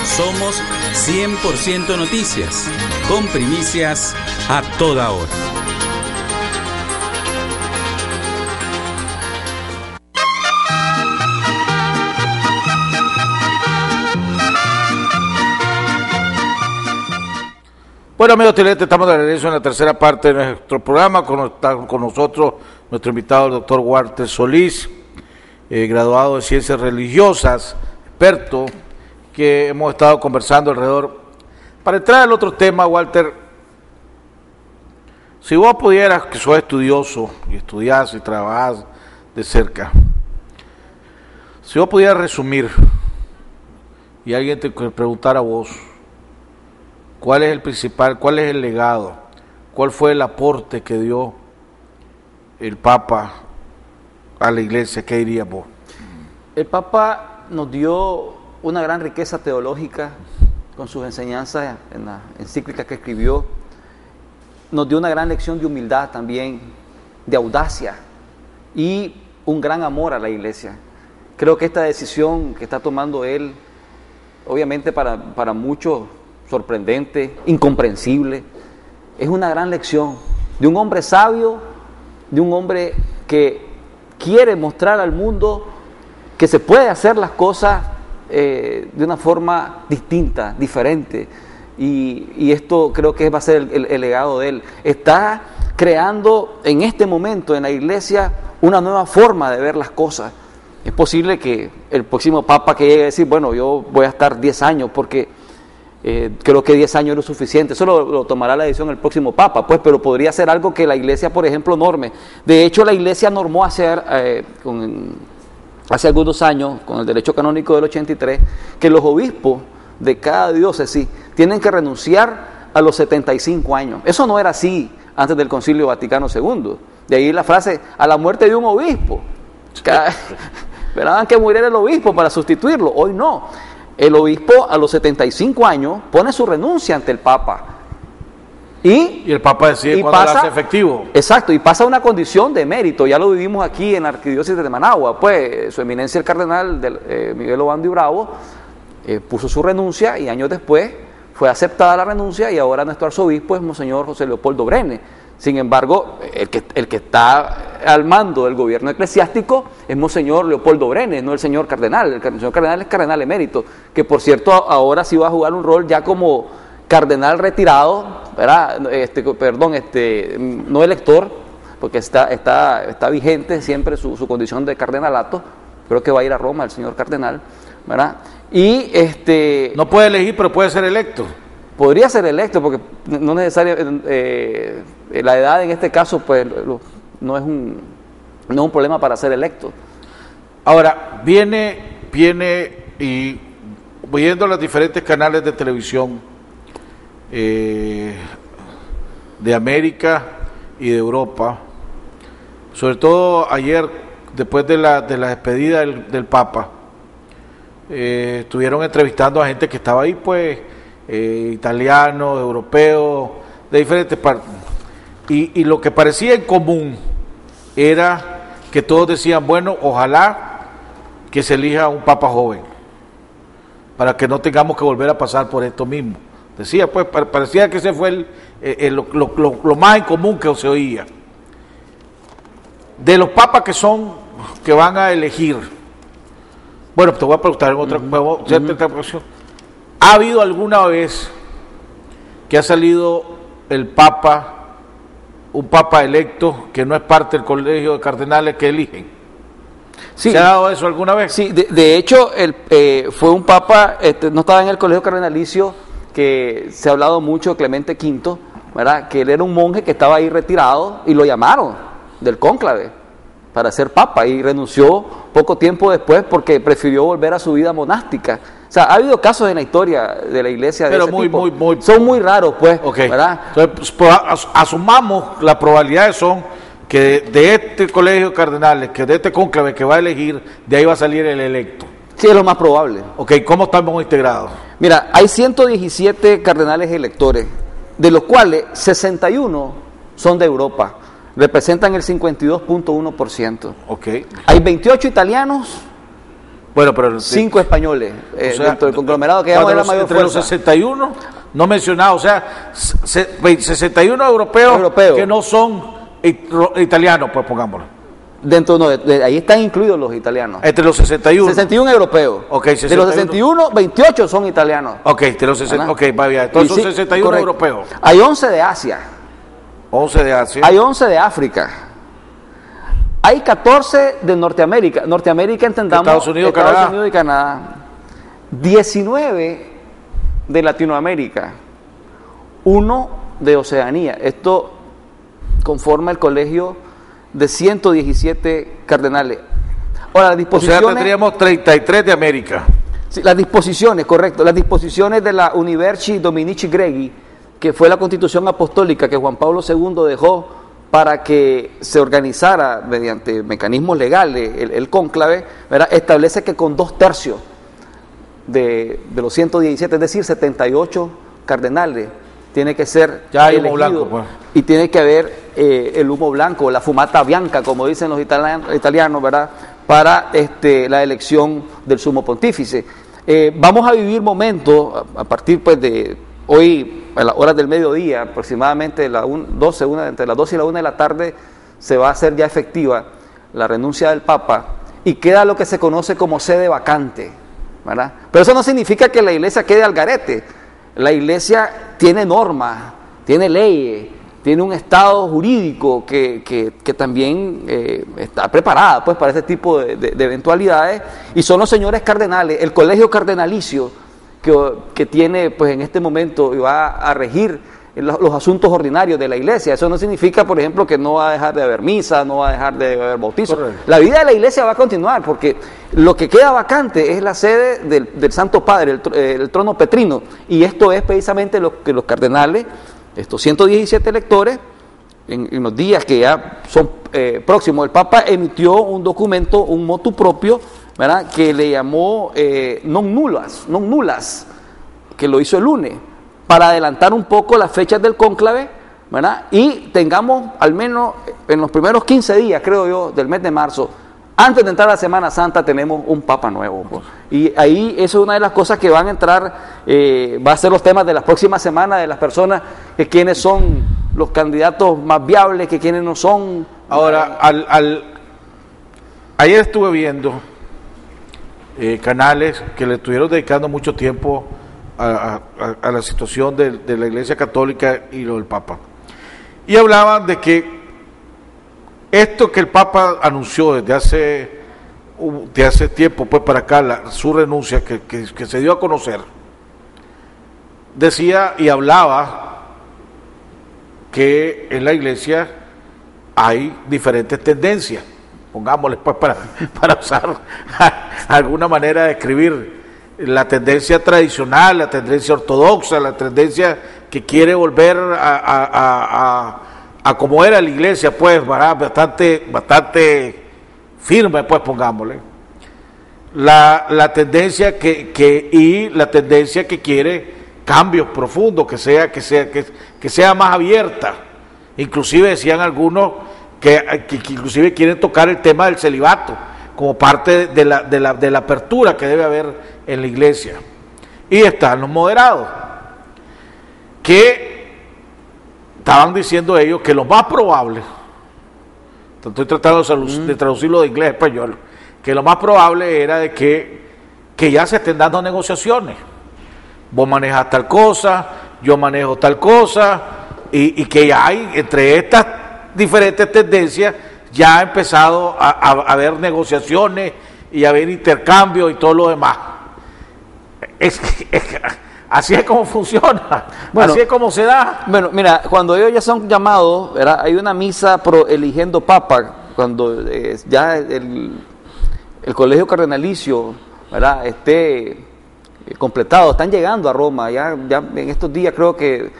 somos 100% noticias, con primicias a toda hora. Bueno, amigos televidentes, estamos de regreso en la tercera parte de nuestro programa. Está con nosotros nuestro invitado, el doctor Walter Solís, graduado de Ciencias Religiosas, experto, que hemos estado conversando alrededor. Para entrar al otro tema, Walter, Si vos pudieras, que sos estudioso, y estudiás y trabajás de cerca, si vos pudieras resumir, y alguien te preguntara a vos, ¿cuál es el principal, cuál es el legado, cuál fue el aporte que dio el Papa a la iglesia, qué dirías vos? El Papa nos dio una gran riqueza teológica con sus enseñanzas en la encíclica que escribió. Nos dio una gran lección de humildad también, de audacia y un gran amor a la iglesia. Creo que esta decisión que está tomando él, obviamente para muchos sorprendente, incomprensible, es una gran lección de un hombre sabio, de un hombre que quiere mostrar al mundo que se puede hacer las cosas de una forma distinta, diferente, y esto creo que va a ser el legado de él. Está creando en este momento en la iglesia una nueva forma de ver las cosas. Es posible que el próximo Papa que llegue a decir, bueno, yo voy a estar 10 años porque creo que 10 años no es suficiente. Eso lo tomará la decisión el próximo Papa, pues, pero podría ser algo que la iglesia, por ejemplo, norme. De hecho, la iglesia normó hacer hace algunos años, con el derecho canónico del 83, que los obispos de cada diócesis tienen que renunciar a los 75 años. Eso no era así antes del Concilio Vaticano II. De ahí la frase, a la muerte de un obispo. Esperaban que muriera el obispo para sustituirlo. Hoy no. El obispo a los 75 años pone su renuncia ante el Papa. Y el Papa decide cuándo lo hace efectivo. Exacto, y pasa una condición de mérito. Ya lo vivimos aquí en la Arquidiócesis de Managua. Pues su eminencia el cardenal Miguel Obando y Bravo puso su renuncia y años después fue aceptada la renuncia y ahora nuestro arzobispo es Monseñor José Leopoldo Brenes. Sin embargo, el que está al mando del gobierno eclesiástico es Monseñor Leopoldo Brenes, no el señor cardenal. El señor cardenal es cardenal emérito, que por cierto ahora sí va a jugar un rol ya como cardenal retirado, ¿verdad? No elector, porque está vigente siempre su condición de cardenalato. Creo que va a ir a Roma el señor cardenal, ¿verdad? Y no puede elegir, pero puede ser electo. Podría ser electo, porque no es necesario, la edad en este caso pues no es un problema para ser electo. Ahora, viene y viendo los diferentes canales de televisión de América y de Europa, sobre todo ayer, después de la despedida del Papa, estuvieron entrevistando a gente que estaba ahí, pues, italianos, europeos, de diferentes partes, y lo que parecía en común era que todos decían, bueno, ojalá que se elija un Papa joven, para que no tengamos que volver a pasar por esto mismo. Decía, pues, parecía que ese fue lo más en común que se oía. De los papas que van a elegir, bueno, te voy a preguntar en otra ocasión. ¿Ha habido alguna vez que ha salido un papa electo que no es parte del colegio de cardenales que eligen? Sí. ¿Se ha dado eso alguna vez? Sí, de hecho, fue un papa, no estaba en el colegio cardenalicio, que se ha hablado mucho de Clemente V, ¿verdad? Que él era un monje que estaba ahí retirado y lo llamaron del cónclave para ser papa y renunció poco tiempo después porque prefirió volver a su vida monástica. O sea, ha habido casos en la historia de la iglesia de ese tipo. Son muy raros, pues, okay. ¿verdad? Entonces, pues, asumamos las probabilidades son que de este colegio de cardenales, que de este cónclave que va a elegir, de ahí va a salir el electo. Sí, es lo más probable. Ok, ¿cómo estamos integrados? Mira, hay 117 cardenales electores, de los cuales 61 son de Europa, representan el 52.1%. Ok. Hay 28 italianos, bueno, pero 5 españoles, o sea, dentro del conglomerado que llamamos la mayor entre fuerza. Los 61, no mencionado, o sea, 61 europeos que no son italianos, pues pongámoslo. Dentro, no, ahí están incluidos los italianos. Entre los 61. 61 europeos. Okay, 61. De los 61, 28 son italianos. Ok, de los 60, okay, va bien. Entonces son 61 correcto. Europeos. Hay 11 de Asia. 11 de Asia. Hay 11 de África. Hay 14 de Norteamérica. Norteamérica entendamos Estados Unidos y Canadá. 19 de Latinoamérica. 1 de Oceanía. Esto conforma el colegio de 117 cardenales. Ahora, las disposiciones... O sea, tendríamos 33 de América. Sí, las disposiciones, correcto, las disposiciones de la Universi Dominici Greggi, que fue la constitución apostólica que Juan Pablo II dejó para que se organizara mediante mecanismos legales el cónclave, ¿verdad? Establece que con 2/3 de los 117, es decir, 78 cardenales, tiene que ser ya hay elegido, humo blanco, pues. Y tiene que haber el humo blanco, la fumata bianca, como dicen los italianos, ¿verdad? Para la elección del sumo pontífice. Vamos a vivir momentos a partir pues de hoy, a las horas del mediodía, aproximadamente entre las 12 y la 1 de la tarde, se va a hacer ya efectiva la renuncia del Papa y queda lo que se conoce como sede vacante, ¿verdad? Pero eso no significa que la iglesia quede al garete. La iglesia tiene normas, tiene leyes, tiene un estado jurídico que también está preparada pues para este tipo de eventualidades, y son los señores cardenales, el colegio cardenalicio que tiene pues en este momento y va a regir los asuntos ordinarios de la iglesia. Eso no significa, por ejemplo, que no va a dejar de haber misa, no va a dejar de haber bautizo. Correcto. La vida de la iglesia va a continuar, porque lo que queda vacante es la sede del Santo Padre, el trono petrino, y esto es precisamente lo que los cardenales, estos 117 electores, en los días que ya son próximos, el Papa emitió un documento, un motu propio, ¿verdad?, que le llamó non nulas, que lo hizo el lunes, para adelantar un poco las fechas del cónclave, ¿verdad? Y tengamos al menos en los primeros 15 días, creo yo, del mes de marzo, antes de entrar a la Semana Santa, tenemos un Papa nuevo, pues. Y ahí eso es una de las cosas que van a entrar, va a ser los temas de las próximas semanas, de las personas, que quiénes son los candidatos más viables, que quiénes no son. Ahora, ayer estuve viendo canales que le estuvieron dedicando mucho tiempo a la situación de la Iglesia Católica y lo del Papa, y hablaban de que esto que el Papa anunció desde hace tiempo pues para acá, su renuncia que se dio a conocer, decía y hablaba que en la Iglesia hay diferentes tendencias, pongámosle pues para usar alguna manera de escribir, la tendencia tradicional, la tendencia ortodoxa, la tendencia que quiere volver a como era la iglesia, pues, bastante firme, pues, pongámosle. La tendencia y la tendencia que quiere cambios profundos, que sea más abierta. Inclusive decían algunos que inclusive quieren tocar el tema del celibato como parte de la apertura que debe haber en la iglesia. Y están los moderados, que estaban diciendo ellos que lo más probable, estoy tratando de traducirlo de inglés a español, que lo más probable era de que ya se estén dando negociaciones. Vos manejas tal cosa, yo manejo tal cosa, y que ya hay entre estas diferentes tendencias, ya ha empezado a haber negociaciones y a haber intercambios y todo lo demás. Así es como funciona, bueno, así es como se da. Bueno, mira, cuando ellos ya son llamados, ¿verdad?, hay una misa eligiendo Papa, cuando ya el colegio cardenalicio, ¿verdad?, esté completado, están llegando a Roma, ya en estos días creo que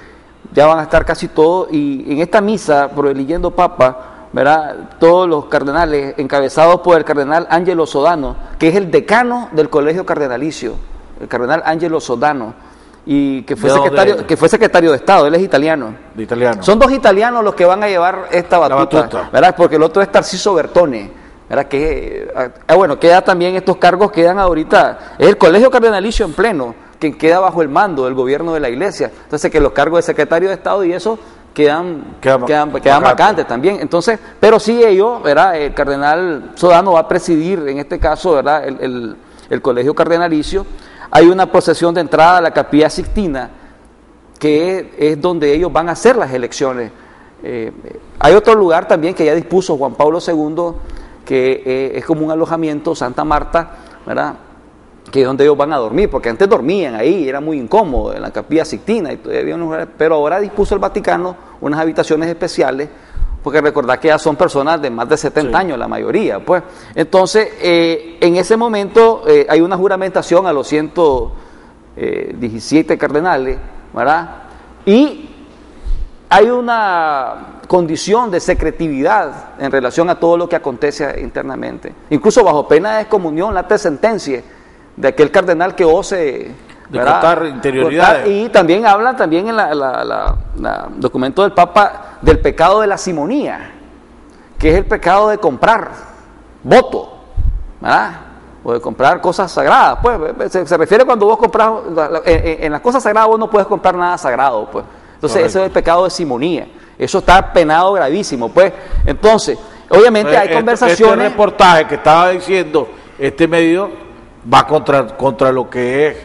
ya van a estar casi todos, y en esta misa eligiendo Papa, ¿verdad?, todos los cardenales, encabezados por el cardenal Angelo Sodano, que es el decano del colegio cardenalicio, el cardenal Angelo Sodano, y que fue secretario de Estado, él es italiano. Son dos italianos los que van a llevar esta batuta. ¿Verdad?, porque el otro es Tarciso Bertone, ¿verdad?, que bueno, queda también, estos cargos quedan ahorita, es el colegio cardenalicio en pleno, que queda bajo el mando del gobierno de la iglesia, entonces que los cargos de secretario de Estado y eso quedan vacantes también. Entonces, pero sí ellos, ¿verdad?, el cardenal Sodano va a presidir en este caso, ¿verdad?, el colegio cardenalicio. Hay una procesión de entrada a la Capilla Sixtina, que es donde ellos van a hacer las elecciones. Hay otro lugar también que ya dispuso Juan Pablo II, que es como un alojamiento, Santa Marta, ¿verdad?, que es donde ellos van a dormir, porque antes dormían ahí, era muy incómodo en la Capilla Sixtina, pero ahora dispuso el Vaticano unas habitaciones especiales porque recordad que ya son personas de más de 70 años, la mayoría, pues. Entonces, en ese momento hay una juramentación a los 117 cardenales, ¿verdad? Y hay una condición de secretividad en relación a todo lo que acontece internamente. Incluso bajo pena de excomunión, la sentencia de aquel cardenal que ose de contar interioridades. Y también habla también en la documento del Papa del pecado de la simonía, que es el pecado de comprar voto, ¿verdad? O de comprar cosas sagradas. Pues se refiere cuando vos compras, en las cosas sagradas vos no puedes comprar nada sagrado, pues. Entonces ese es el pecado de simonía. Eso está penado gravísimo, pues. Entonces, obviamente hay conversaciones. Este reportaje que estaba diciendo este medio va contra lo que es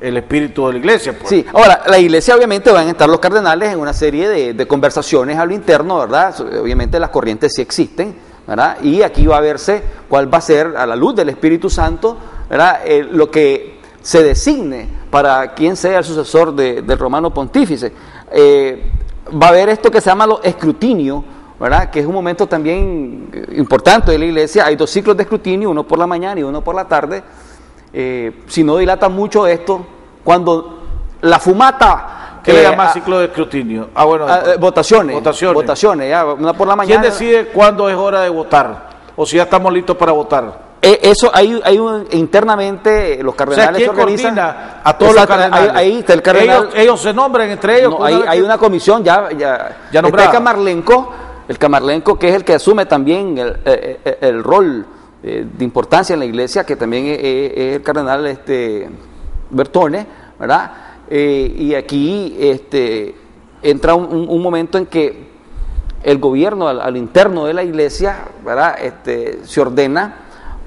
el espíritu de la iglesia, pues. Sí, ahora, la iglesia obviamente van a estar los cardenales en una serie de conversaciones a lo interno, ¿verdad? Obviamente las corrientes sí existen, ¿verdad? Y aquí va a verse cuál va a ser, a la luz del Espíritu Santo, ¿verdad? Lo que se designe para quien sea el sucesor del romano pontífice. Va a haber esto que se llama los escrutinios, ¿verdad? Que es un momento también importante de la iglesia. Hay 2 ciclos de escrutinio, uno por la mañana y uno por la tarde. Si no dilata mucho esto, cuando la fumata... ¿Qué le llama ciclo de escrutinio? Bueno, votaciones, ya, una por la mañana. ¿Quién decide cuándo es hora de votar? ¿O si ya estamos listos para votar? Eso internamente los cardenales se organizan a todos los cardenales. Ahí está el cardenal. Ellos se nombran entre ellos. No, hay una comisión ya nombrada. El camarlenco, que es el que asume también el rol de importancia en la iglesia, que también es el cardenal Bertone, ¿verdad? Y aquí entra un momento en que el gobierno al interno de la iglesia, ¿verdad? Se ordena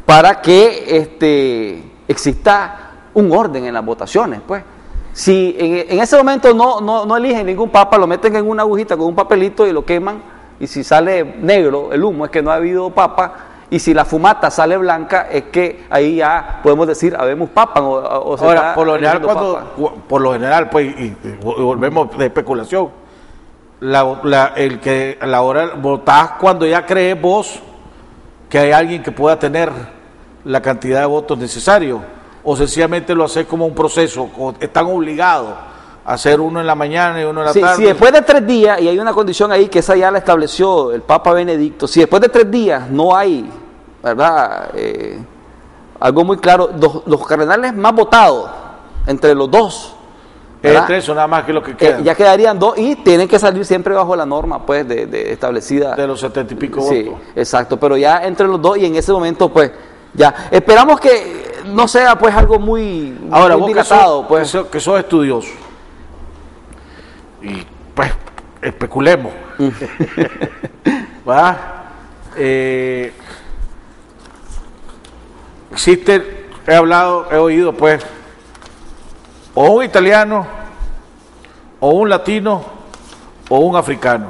para que exista un orden en las votaciones, pues. Si en ese momento no eligen ningún papa, lo meten en una agujita con un papelito y lo queman, y si sale negro el humo es que no ha habido papa, y si la fumata sale blanca es que ahí ya podemos decir habemos papa. Ahora, por lo general, pues, y volvemos de especulación, la hora votás cuando ya crees vos que hay alguien que pueda tener la cantidad de votos necesarios, o sencillamente lo haces como un proceso, o están obligados a hacer uno en la mañana y uno en la tarde. Si después de 3 días, y hay una condición ahí que esa ya la estableció el Papa Benedicto, si después de 3 días no hay, ¿verdad? Algo muy claro, los cardenales más votados entre los dos, entre eso nada más que lo que queda, ya quedarían 2 y tienen que salir siempre bajo la norma, pues, de establecida de los 70 y pico sí, votos. Exacto, pero ya entre los 2 y en ese momento, pues, ya esperamos que no sea, pues, algo muy dilatado, pues, que sos estudioso y pues especulemos. ¿Va? Existe, he oído, pues, o un italiano, o un latino, o un africano.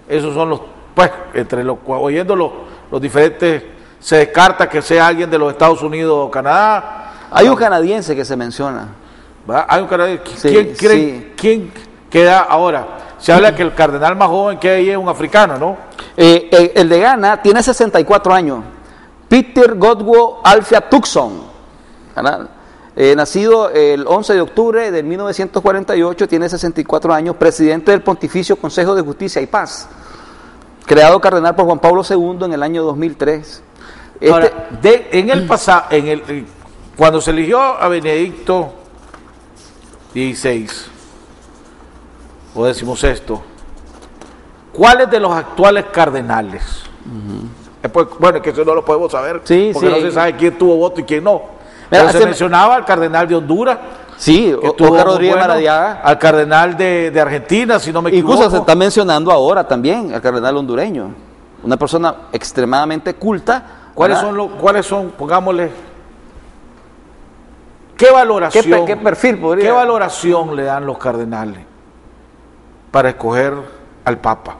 Esos son los, pues, oyendo los diferentes, se descarta que sea alguien de los Estados Unidos o Canadá. Hay un canadiense que se menciona. ¿Va? Hay un canadiense. ¿Quién queda ahora? Se habla que el cardenal más joven que hay es un africano, ¿no? El de Ghana tiene 64 años. Peter Godwin Alfia Tucson, nacido el 11 de octubre de 1948, tiene 64 años, presidente del Pontificio Consejo de Justicia y Paz, creado cardenal por Juan Pablo II en el año 2003. Ahora, en el pasado, cuando se eligió a Benedicto XVI o XVI, ¿cuáles de los actuales cardenales? Bueno, que eso no lo podemos saber, porque no se sabe quién tuvo voto y quién no. Pero se mencionaba al cardenal de Honduras, Oscar Rodríguez Maradiaga, al cardenal de Argentina, si no me equivoco. Incluso se está mencionando ahora también al cardenal hondureño, una persona extremadamente culta. ¿Cuáles son, pongámosle, qué valoración, qué perfil podría? ¿Qué valoración le dan los cardenales para escoger al Papa?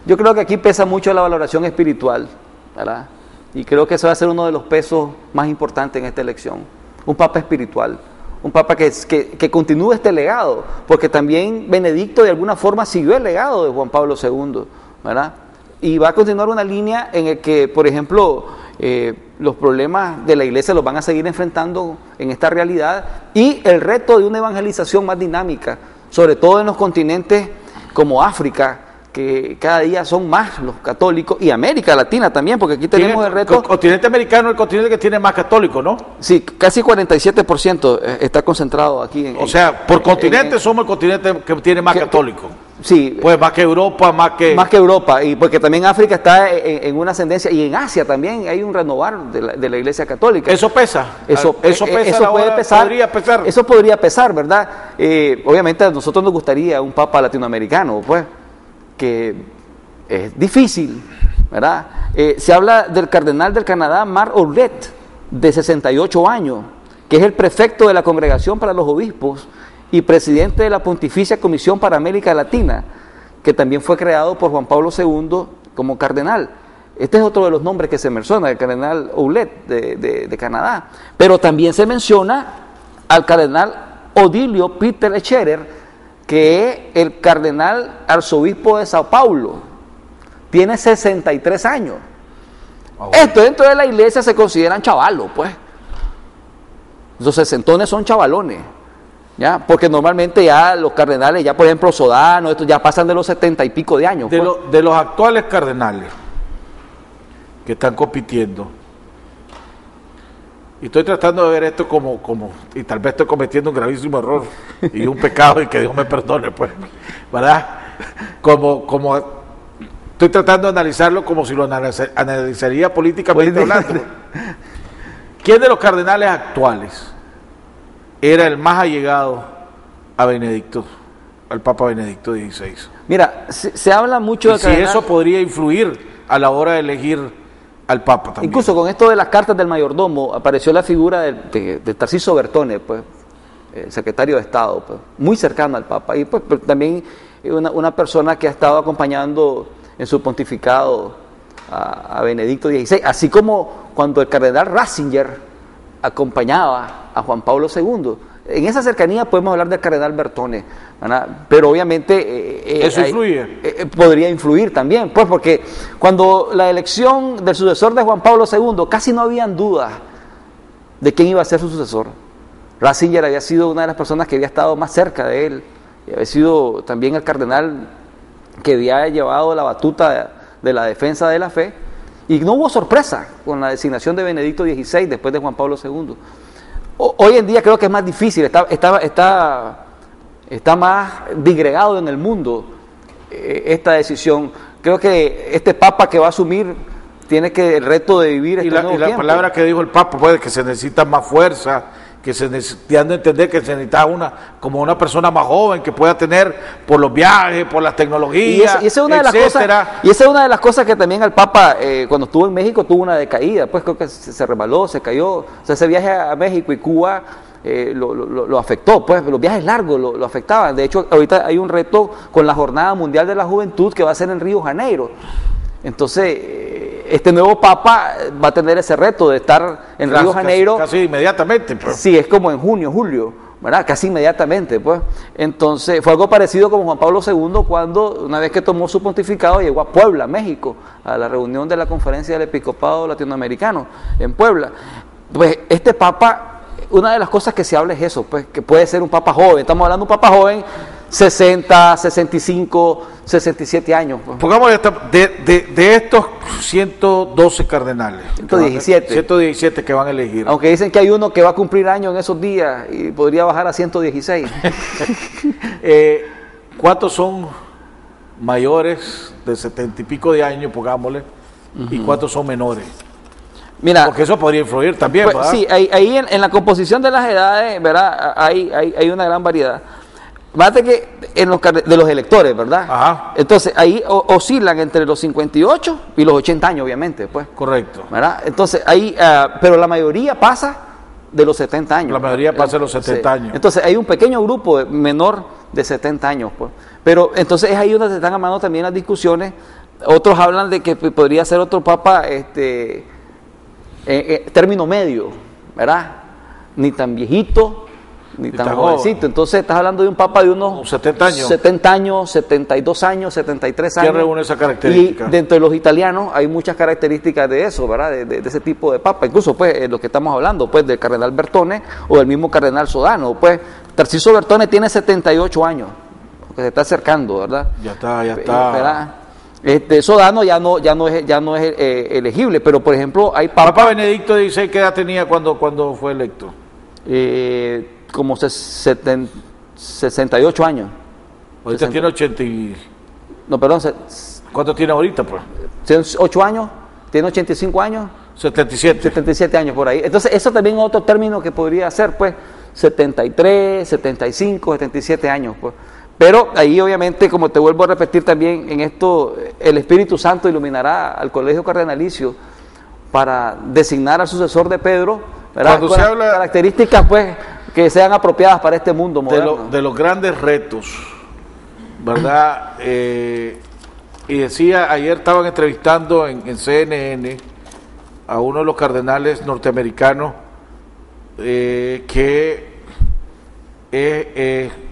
Yo creo que aquí pesa mucho la valoración espiritual, ¿verdad? Y creo que eso va a ser uno de los pesos más importantes en esta elección. Un Papa espiritual, un Papa que continúe este legado, porque también Benedicto de alguna forma siguió el legado de Juan Pablo II, ¿verdad? Y va a continuar una línea en el que, por ejemplo, los problemas de la iglesia los van a seguir enfrentando en esta realidad, y el reto de una evangelización más dinámica, sobre todo en los continentes como África, que cada día son más los católicos, y América Latina también, porque aquí tenemos el reto. El continente americano es el continente que tiene más católicos, ¿no? Sí, casi 47% está concentrado aquí. O sea, por continente somos el continente que tiene más católicos. Sí. Pues más que Europa, más que Europa, y porque también África está en una ascendencia, y en Asia también hay un renovar de la iglesia católica. ¿Eso pesa? Eso puede pesar. ¿Podría pesar? Eso podría pesar, ¿verdad? Obviamente a nosotros nos gustaría un papa latinoamericano, pues, que es difícil, ¿verdad? Se habla del cardenal del Canadá, Marc Ouellet, de 68 años, que es el prefecto de la Congregación para los Obispos y presidente de la Pontificia Comisión para América Latina, que también fue creado por Juan Pablo II como cardenal. Este es otro de los nombres que se menciona, el cardenal Ouellet de Canadá. Pero también se menciona al cardenal Odilio Peter Echerer, que es el cardenal arzobispo de Sao Paulo. Tiene 63 años. Esto dentro de la iglesia se consideran chavalos, pues. Los sesentones son chavalones, ¿ya? Porque normalmente ya los cardenales, ya por ejemplo Sodano, estos ya pasan de los 70 y pico de años. De los actuales cardenales que están compitiendo, y estoy tratando de ver esto como y tal vez estoy cometiendo un gravísimo error y un pecado, y que Dios me perdone, pues, ¿verdad? Como estoy tratando de analizarlo como si lo analizaría políticamente hablando. ¿Quién de los cardenales actuales era el más allegado a Benedicto, al Papa Benedicto XVI? Mira, se habla mucho de si eso podría influir a la hora de elegir al Papa también. Incluso con esto de las cartas del mayordomo apareció la figura de Tarcisio Bertone, pues, secretario de Estado, pues, muy cercano al Papa, y pues también una persona que ha estado acompañando en su pontificado a Benedicto XVI, así como cuando el cardenal Ratzinger acompañaba a Juan Pablo II. En esa cercanía podemos hablar del cardenal Bertone, ¿verdad? Pero obviamente eso influye. Podría influir también, pues, porque cuando la elección del sucesor de Juan Pablo II casi no habían dudas de quién iba a ser su sucesor. Ratzinger había sido una de las personas que había estado más cerca de él, y había sido también el cardenal que había llevado la batuta de la defensa de la fe, y no hubo sorpresa con la designación de Benedicto XVI después de Juan Pablo II. Hoy en día creo que es más difícil, está más disgregado en el mundo esta decisión. Creo que este Papa que va a asumir tiene el reto de vivir este nuevo tiempo. La palabra que dijo el Papa, pues, que se necesita más fuerza, que se necesitando entender que se necesita una persona más joven que pueda tener por los viajes, por las tecnologías, y esa es una de las cosas que también al Papa cuando estuvo en México tuvo una decaída, pues creo que se resbaló, se cayó. O sea, ese viaje a México y Cuba lo afectó, pues los viajes largos lo afectaban. De hecho, ahorita hay un reto con la Jornada Mundial de la Juventud que va a ser en Río de Janeiro. Entonces, este nuevo Papa va a tener ese reto de estar en Río de Janeiro. Casi inmediatamente. Pues. Sí, es como en junio, julio, ¿verdad? Casi inmediatamente, pues. Entonces, fue algo parecido como Juan Pablo II cuando, una vez que tomó su pontificado, llegó a Puebla, México, a la reunión de la Conferencia del Episcopado Latinoamericano en Puebla. Pues este Papa, una de las cosas que se habla es eso, pues, que puede ser un Papa joven. Estamos hablando de un Papa joven, 60, 65, 67 años. Pues. Pongamos de estos 112 cardenales. 117 que van a elegir. Aunque dicen que hay uno que va a cumplir años en esos días y podría bajar a 116. ¿Cuántos son mayores de 70 y pico de años, pongámosle, y cuántos son menores? Mira, porque eso podría influir también, pues, ¿verdad? Sí, ahí en la composición de las edades, ¿verdad? Hay una gran variedad. Fíjate que de los electores, ¿verdad? Ajá. Entonces ahí oscilan entre los 58 y los 80 años, obviamente, pues. Correcto. ¿Verdad? Entonces ahí, pero la mayoría pasa de los 70 años. La mayoría pasa de los 70 años. Entonces hay un pequeño grupo menor de 70 años, pues. Pero entonces es ahí donde se están armando también las discusiones. Otros hablan de que podría ser otro papa, término medio, ¿verdad? Ni tan viejito, ni tan jovencito. Entonces estás hablando de un papa de unos 70 años. 70 años, 72 años, 73 años. ¿Qué reúne esa característica? Y dentro de los italianos hay muchas características de eso, ¿verdad? De ese tipo de papa. Incluso, pues, lo que estamos hablando, pues, del cardenal Bertone o del mismo cardenal Sodano. Pues, Tarcisio Bertone tiene 78 años, que se está acercando, ¿verdad? Ya está. ¿Verdad? Sodano ya no es elegible, pero por ejemplo hay Papa Benedicto XVI, ¿qué edad tenía cuando fue electo? Como 68 años. Ahorita tiene 80 y... No, perdón. ¿Cuánto tiene ahorita, pues? Tiene 8 años, tiene 85 años. 77 años por ahí. Entonces eso también es otro término que podría ser, pues, 73, 75, 77 años, pues. Pero ahí obviamente, como te vuelvo a repetir también, en esto el Espíritu Santo iluminará al Colegio Cardenalicio para designar al sucesor de Pedro, ¿verdad? Cuando se habla características, pues, que sean apropiadas para este mundo moderno. De los grandes retos, ¿verdad? Y decía, ayer estaban entrevistando en CNN a uno de los cardenales norteamericanos que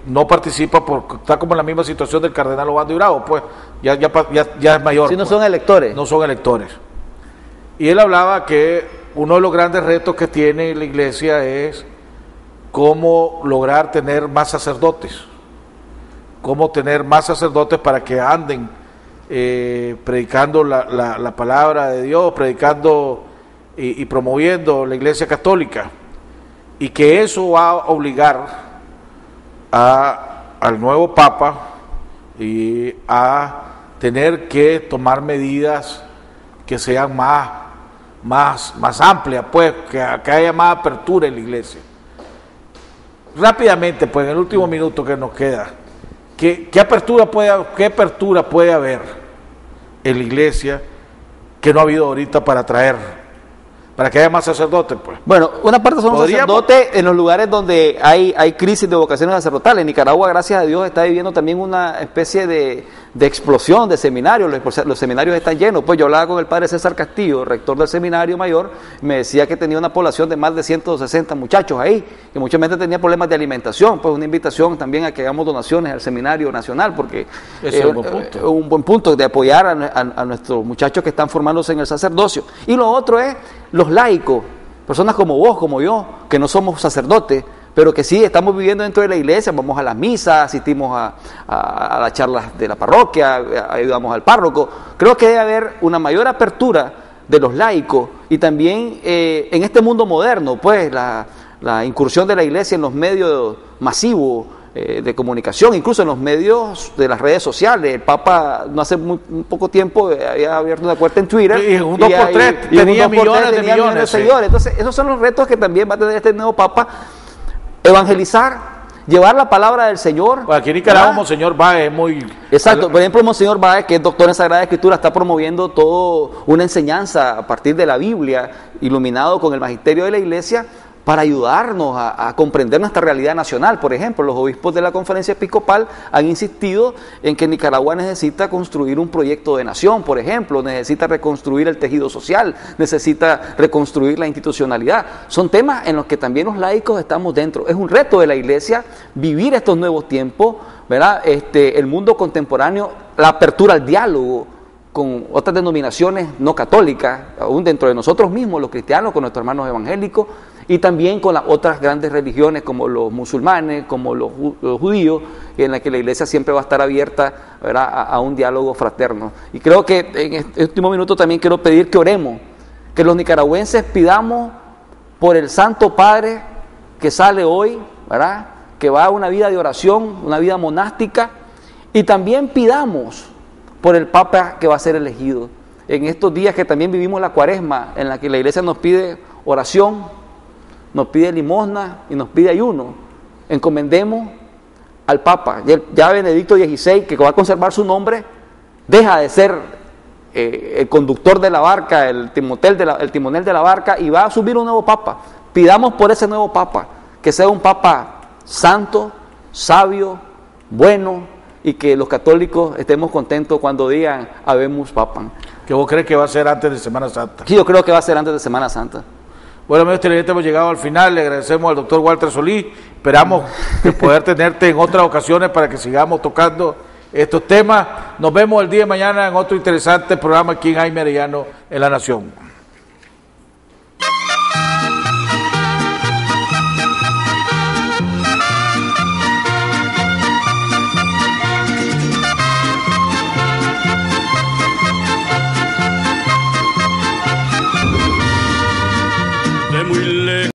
no participa porque está como en la misma situación del cardenal Obando y Bravo, pues ya es mayor. Si no pues, son electores. No son electores. Y él hablaba que uno de los grandes retos que tiene la iglesia es cómo lograr tener más sacerdotes. Cómo tener más sacerdotes para que anden predicando la palabra de Dios, predicando y promoviendo la iglesia católica. Y que eso va a obligar al nuevo Papa y a tener que tomar medidas que sean más amplias, pues, que haya más apertura en la iglesia. Rápidamente, pues, en el último minuto que nos queda, ¿qué apertura puede haber en la iglesia que no ha habido ahorita para que haya más sacerdotes, pues? Bueno, una parte son los sacerdotes en los lugares donde hay crisis de vocaciones sacerdotales. En Nicaragua, gracias a Dios, está viviendo también una especie de explosión de seminarios. Los seminarios están llenos. Pues yo hablaba con el padre César Castillo, rector del seminario mayor, me decía que tenía una población de más de 160 muchachos ahí, que mucha gente tenía problemas de alimentación. Pues una invitación también a que hagamos donaciones al seminario nacional, porque es un buen punto de apoyar a nuestros muchachos que están formándose en el sacerdocio. Y lo otro es los laicos, personas como vos, como yo, que no somos sacerdotes, pero que sí estamos viviendo dentro de la iglesia, vamos a las misas, asistimos a las charlas de la parroquia, ayudamos al párroco. Creo que debe haber una mayor apertura de los laicos y también en este mundo moderno, pues la incursión de la iglesia en los medios masivos de comunicación, incluso en los medios de las redes sociales. El Papa no hace muy poco tiempo había abierto una cuenta en Twitter y un 2x3 tenía millones de seguidores. Entonces esos son los retos que también va a tener este nuevo Papa: evangelizar, llevar la palabra del Señor. Pues aquí en Nicaragua, Monseñor Báez es muy... Exacto, por ejemplo, Monseñor Báez, que es doctor en Sagrada Escritura, está promoviendo toda una enseñanza a partir de la Biblia, iluminado con el magisterio de la iglesia, para ayudarnos a comprender nuestra realidad nacional. Por ejemplo, los obispos de la Conferencia Episcopal han insistido en que Nicaragua necesita construir un proyecto de nación, por ejemplo, necesita reconstruir el tejido social, necesita reconstruir la institucionalidad. Son temas en los que también los laicos estamos dentro. Es un reto de la iglesia vivir estos nuevos tiempos, ¿verdad? El mundo contemporáneo, la apertura al diálogo con otras denominaciones no católicas, aún dentro de nosotros mismos, los cristianos, con nuestros hermanos evangélicos, y también con las otras grandes religiones como los musulmanes, como los judíos, en la que la iglesia siempre va a estar abierta, ¿verdad?, a un diálogo fraterno. Y creo que en este último minuto también quiero pedir que oremos, que los nicaragüenses pidamos por el Santo Padre que sale hoy, ¿verdad?, que va a una vida de oración, una vida monástica, y también pidamos por el Papa que va a ser elegido. En estos días que también vivimos la Cuaresma, en la que la iglesia nos pide oración, nos pide limosna y nos pide ayuno, encomendemos al Papa. Ya Benedicto XVI, que va a conservar su nombre, deja de ser el conductor de la barca, el timonel de la barca, y va a subir un nuevo Papa. Pidamos por ese nuevo Papa, que sea un Papa santo, sabio, bueno, y que los católicos estemos contentos cuando digan Habemus Papam. ¿Que vos crees que va a ser antes de Semana Santa? Sí, yo creo que va a ser antes de Semana Santa. Bueno, amigos televidentes, hemos llegado al final. Le agradecemos al doctor Walter Solís. Esperamos poder tenerte en otras ocasiones para que sigamos tocando estos temas. Nos vemos el día de mañana en otro interesante programa aquí en Jaime Arellano en La Nación.